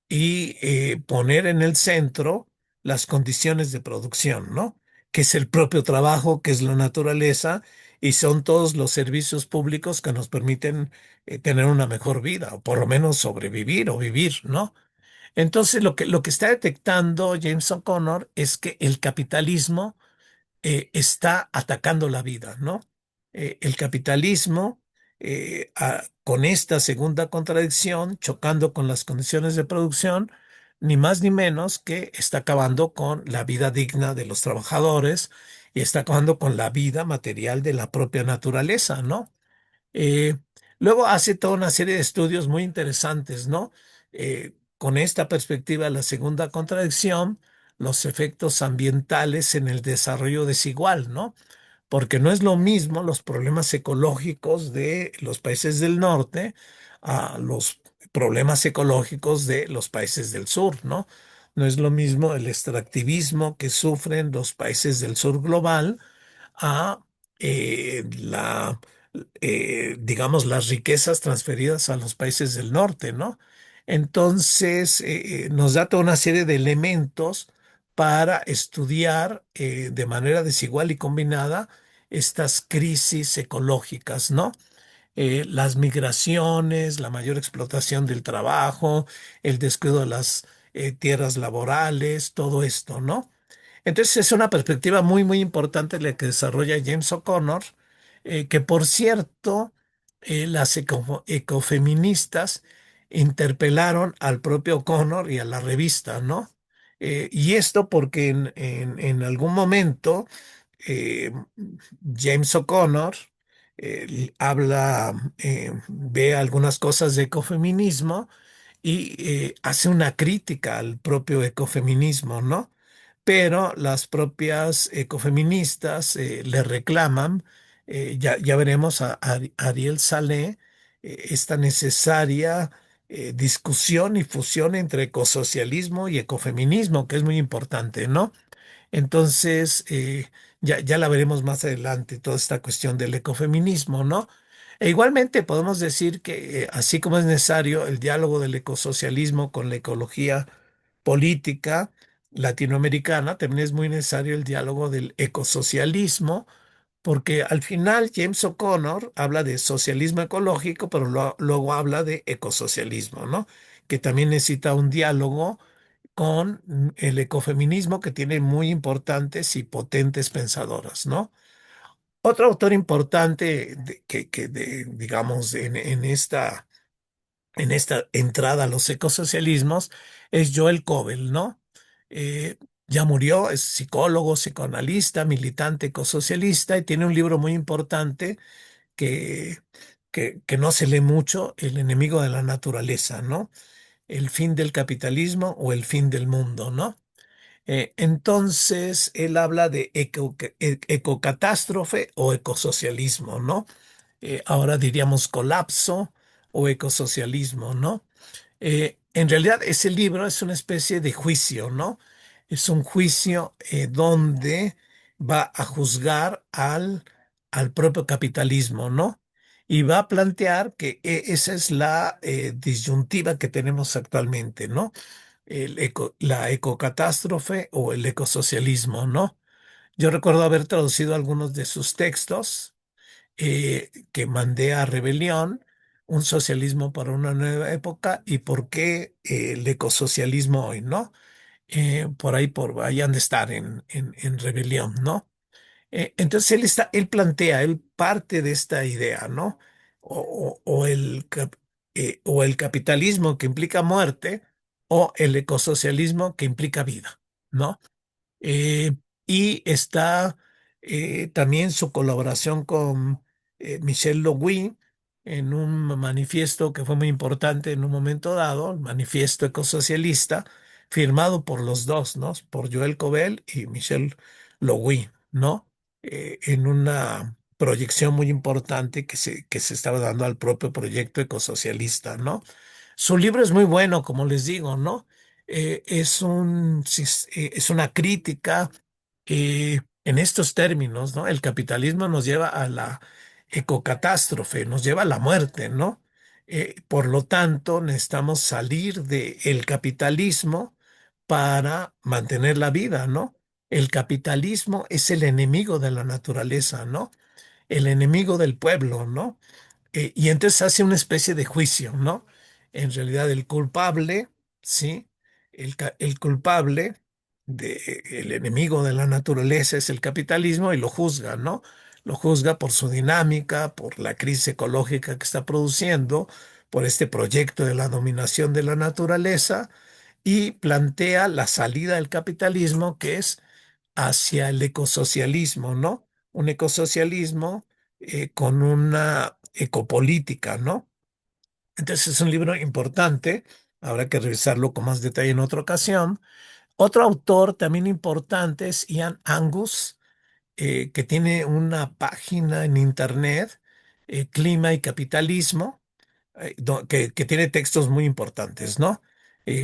y poner en el centro las condiciones de producción, ¿no? Que es el propio trabajo, que es la naturaleza y son todos los servicios públicos que nos permiten tener una mejor vida o por lo menos sobrevivir o vivir, ¿no? Entonces lo que está detectando James O'Connor es que el capitalismo está atacando la vida, ¿no? El capitalismo, con esta segunda contradicción, chocando con las condiciones de producción, ni más ni menos que está acabando con la vida digna de los trabajadores y está acabando con la vida material de la propia naturaleza, ¿no? Eh, Luego hace toda una serie de estudios muy interesantes, ¿no? Con esta perspectiva, la segunda contradicción, los efectos ambientales en el desarrollo desigual, ¿no? Porque no es lo mismo los problemas ecológicos de los países del norte a los problemas ecológicos de los países del sur, ¿no? No es lo mismo el extractivismo que sufren los países del sur global a digamos, las riquezas transferidas a los países del norte, ¿no? Entonces, nos da toda una serie de elementos para estudiar de manera desigual y combinada estas crisis ecológicas, ¿no? Las migraciones, la mayor explotación del trabajo, el descuido de las tierras laborales, todo esto, ¿no? Entonces es una perspectiva muy, muy importante la que desarrolla James O'Connor, que por cierto, las ecofeministas interpelaron al propio O'Connor y a la revista, ¿no? Y esto porque en algún momento eh, James O'Connor ve algunas cosas de ecofeminismo y hace una crítica al propio ecofeminismo, ¿no? Pero las propias ecofeministas le reclaman, ya veremos a Ariel Saleh, esta necesaria discusión y fusión entre ecosocialismo y ecofeminismo, que es muy importante, ¿no? Entonces, ya la veremos más adelante, toda esta cuestión del ecofeminismo, ¿no? E igualmente podemos decir que, así como es necesario el diálogo del ecosocialismo con la ecología política latinoamericana, también es muy necesario el diálogo del ecosocialismo, porque al final James O'Connor habla de socialismo ecológico, pero luego habla de ecosocialismo, ¿no? Que también necesita un diálogo con el ecofeminismo que tiene muy importantes y potentes pensadoras, ¿no? Otro autor importante digamos, en esta entrada a los ecosocialismos es Joel Cobel, ¿no? Ya murió, es psicólogo, psicoanalista, militante ecosocialista y tiene un libro muy importante que, que no se lee mucho, El enemigo de la naturaleza, ¿no? El fin del capitalismo o el fin del mundo, ¿no? Entonces, él habla de ecocatástrofe o ecosocialismo, ¿no? Ahora diríamos colapso o ecosocialismo, ¿no? En realidad, ese libro es una especie de juicio, ¿no? Es un juicio donde va a juzgar al propio capitalismo, ¿no? Y va a plantear que esa es la disyuntiva que tenemos actualmente, ¿no? La ecocatástrofe o el ecosocialismo, ¿no? Yo recuerdo haber traducido algunos de sus textos que mandé a Rebelión, un socialismo para una nueva época y por qué el ecosocialismo hoy, ¿no? Por ahí han de estar en Rebelión, ¿no? Entonces él plantea, él parte de esta idea, ¿no? O el capitalismo que implica muerte o el ecosocialismo que implica vida, ¿no? Eh, y está también su colaboración con Michel Logui en un manifiesto que fue muy importante en un momento dado, el manifiesto ecosocialista, firmado por los dos, ¿no? Por Joel Cobel y Michel Logui, ¿no? En una proyección muy importante que se estaba dando al propio proyecto ecosocialista, ¿no? Su libro es muy bueno, como les digo, ¿no? Es una crítica en estos términos, ¿no? El capitalismo nos lleva a la ecocatástrofe, nos lleva a la muerte, ¿no? Por lo tanto, necesitamos salir del capitalismo para mantener la vida, ¿no? El capitalismo es el enemigo de la naturaleza, ¿no? El enemigo del pueblo, ¿no? Y entonces hace una especie de juicio, ¿no? En realidad el culpable, ¿sí? El culpable el enemigo de la naturaleza es el capitalismo y lo juzga, ¿no? Lo juzga por su dinámica, por la crisis ecológica que está produciendo, por este proyecto de la dominación de la naturaleza y plantea la salida del capitalismo que es hacia el ecosocialismo, ¿no? Un ecosocialismo con una ecopolítica, ¿no? Entonces es un libro importante, habrá que revisarlo con más detalle en otra ocasión. Otro autor también importante es Ian Angus, que tiene una página en internet, Clima y Capitalismo, que tiene textos muy importantes, ¿no?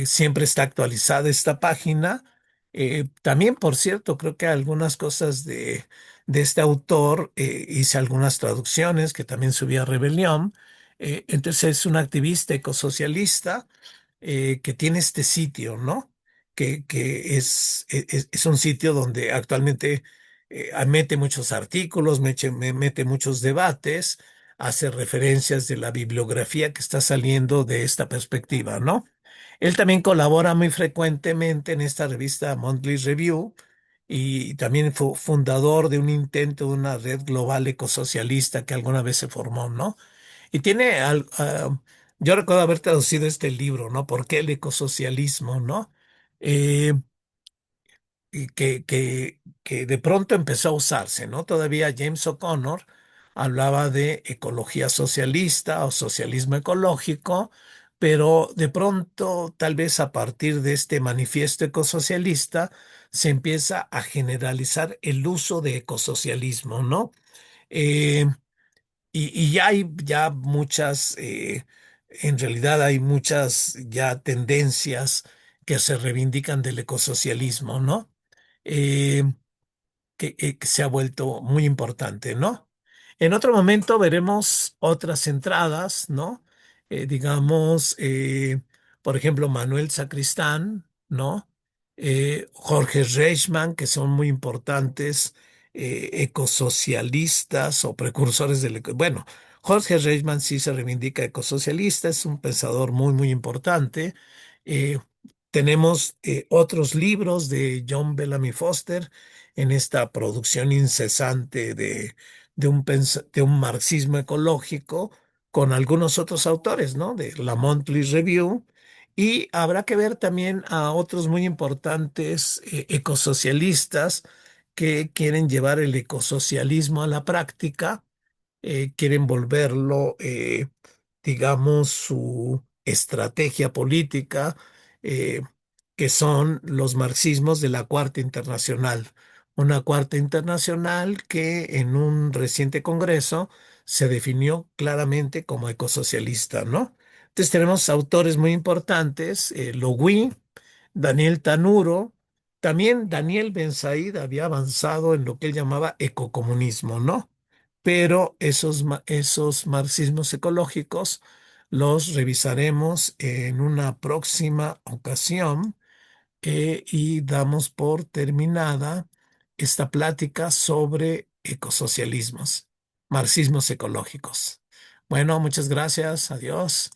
Siempre está actualizada esta página. También, por cierto, creo que algunas cosas de este autor, hice algunas traducciones que también subí a Rebelión. Entonces es un activista ecosocialista que tiene este sitio, ¿no? Que es un sitio donde actualmente mete muchos artículos, mete muchos debates, hace referencias de la bibliografía que está saliendo de esta perspectiva, ¿no? Él también colabora muy frecuentemente en esta revista Monthly Review y también fue fundador de un intento de una red global ecosocialista que alguna vez se formó, ¿no? Y yo recuerdo haber traducido este libro, ¿no? ¿Por qué el ecosocialismo, no? Eh, y que de pronto empezó a usarse, ¿no? Todavía James O'Connor hablaba de ecología socialista o socialismo ecológico, pero de pronto, tal vez a partir de este manifiesto ecosocialista, se empieza a generalizar el uso de ecosocialismo, ¿no? Eh, y ya hay ya muchas, en realidad hay muchas ya tendencias que se reivindican del ecosocialismo, ¿no? Eh, que se ha vuelto muy importante, ¿no? En otro momento veremos otras entradas, ¿no? Digamos, por ejemplo, Manuel Sacristán, ¿no? Jorge Reichmann, que son muy importantes ecosocialistas o precursores Bueno, Jorge Reichmann sí se reivindica ecosocialista, es un pensador muy, muy importante. Eh, Tenemos otros libros de John Bellamy Foster en esta producción incesante de un marxismo ecológico con algunos otros autores, ¿no? De la Monthly Review. Y habrá que ver también a otros muy importantes ecosocialistas que quieren llevar el ecosocialismo a la práctica, quieren volverlo, digamos, su estrategia política, eh, que son los marxismos de la Cuarta Internacional. Una Cuarta Internacional que en un reciente congreso se definió claramente como ecosocialista, ¿no? Entonces tenemos autores muy importantes, Logui, Daniel Tanuro, también Daniel Ben Said había avanzado en lo que él llamaba ecocomunismo, ¿no? Pero esos marxismos ecológicos los revisaremos en una próxima ocasión, y damos por terminada esta plática sobre ecosocialismos, marxismos ecológicos. Bueno, muchas gracias. Adiós.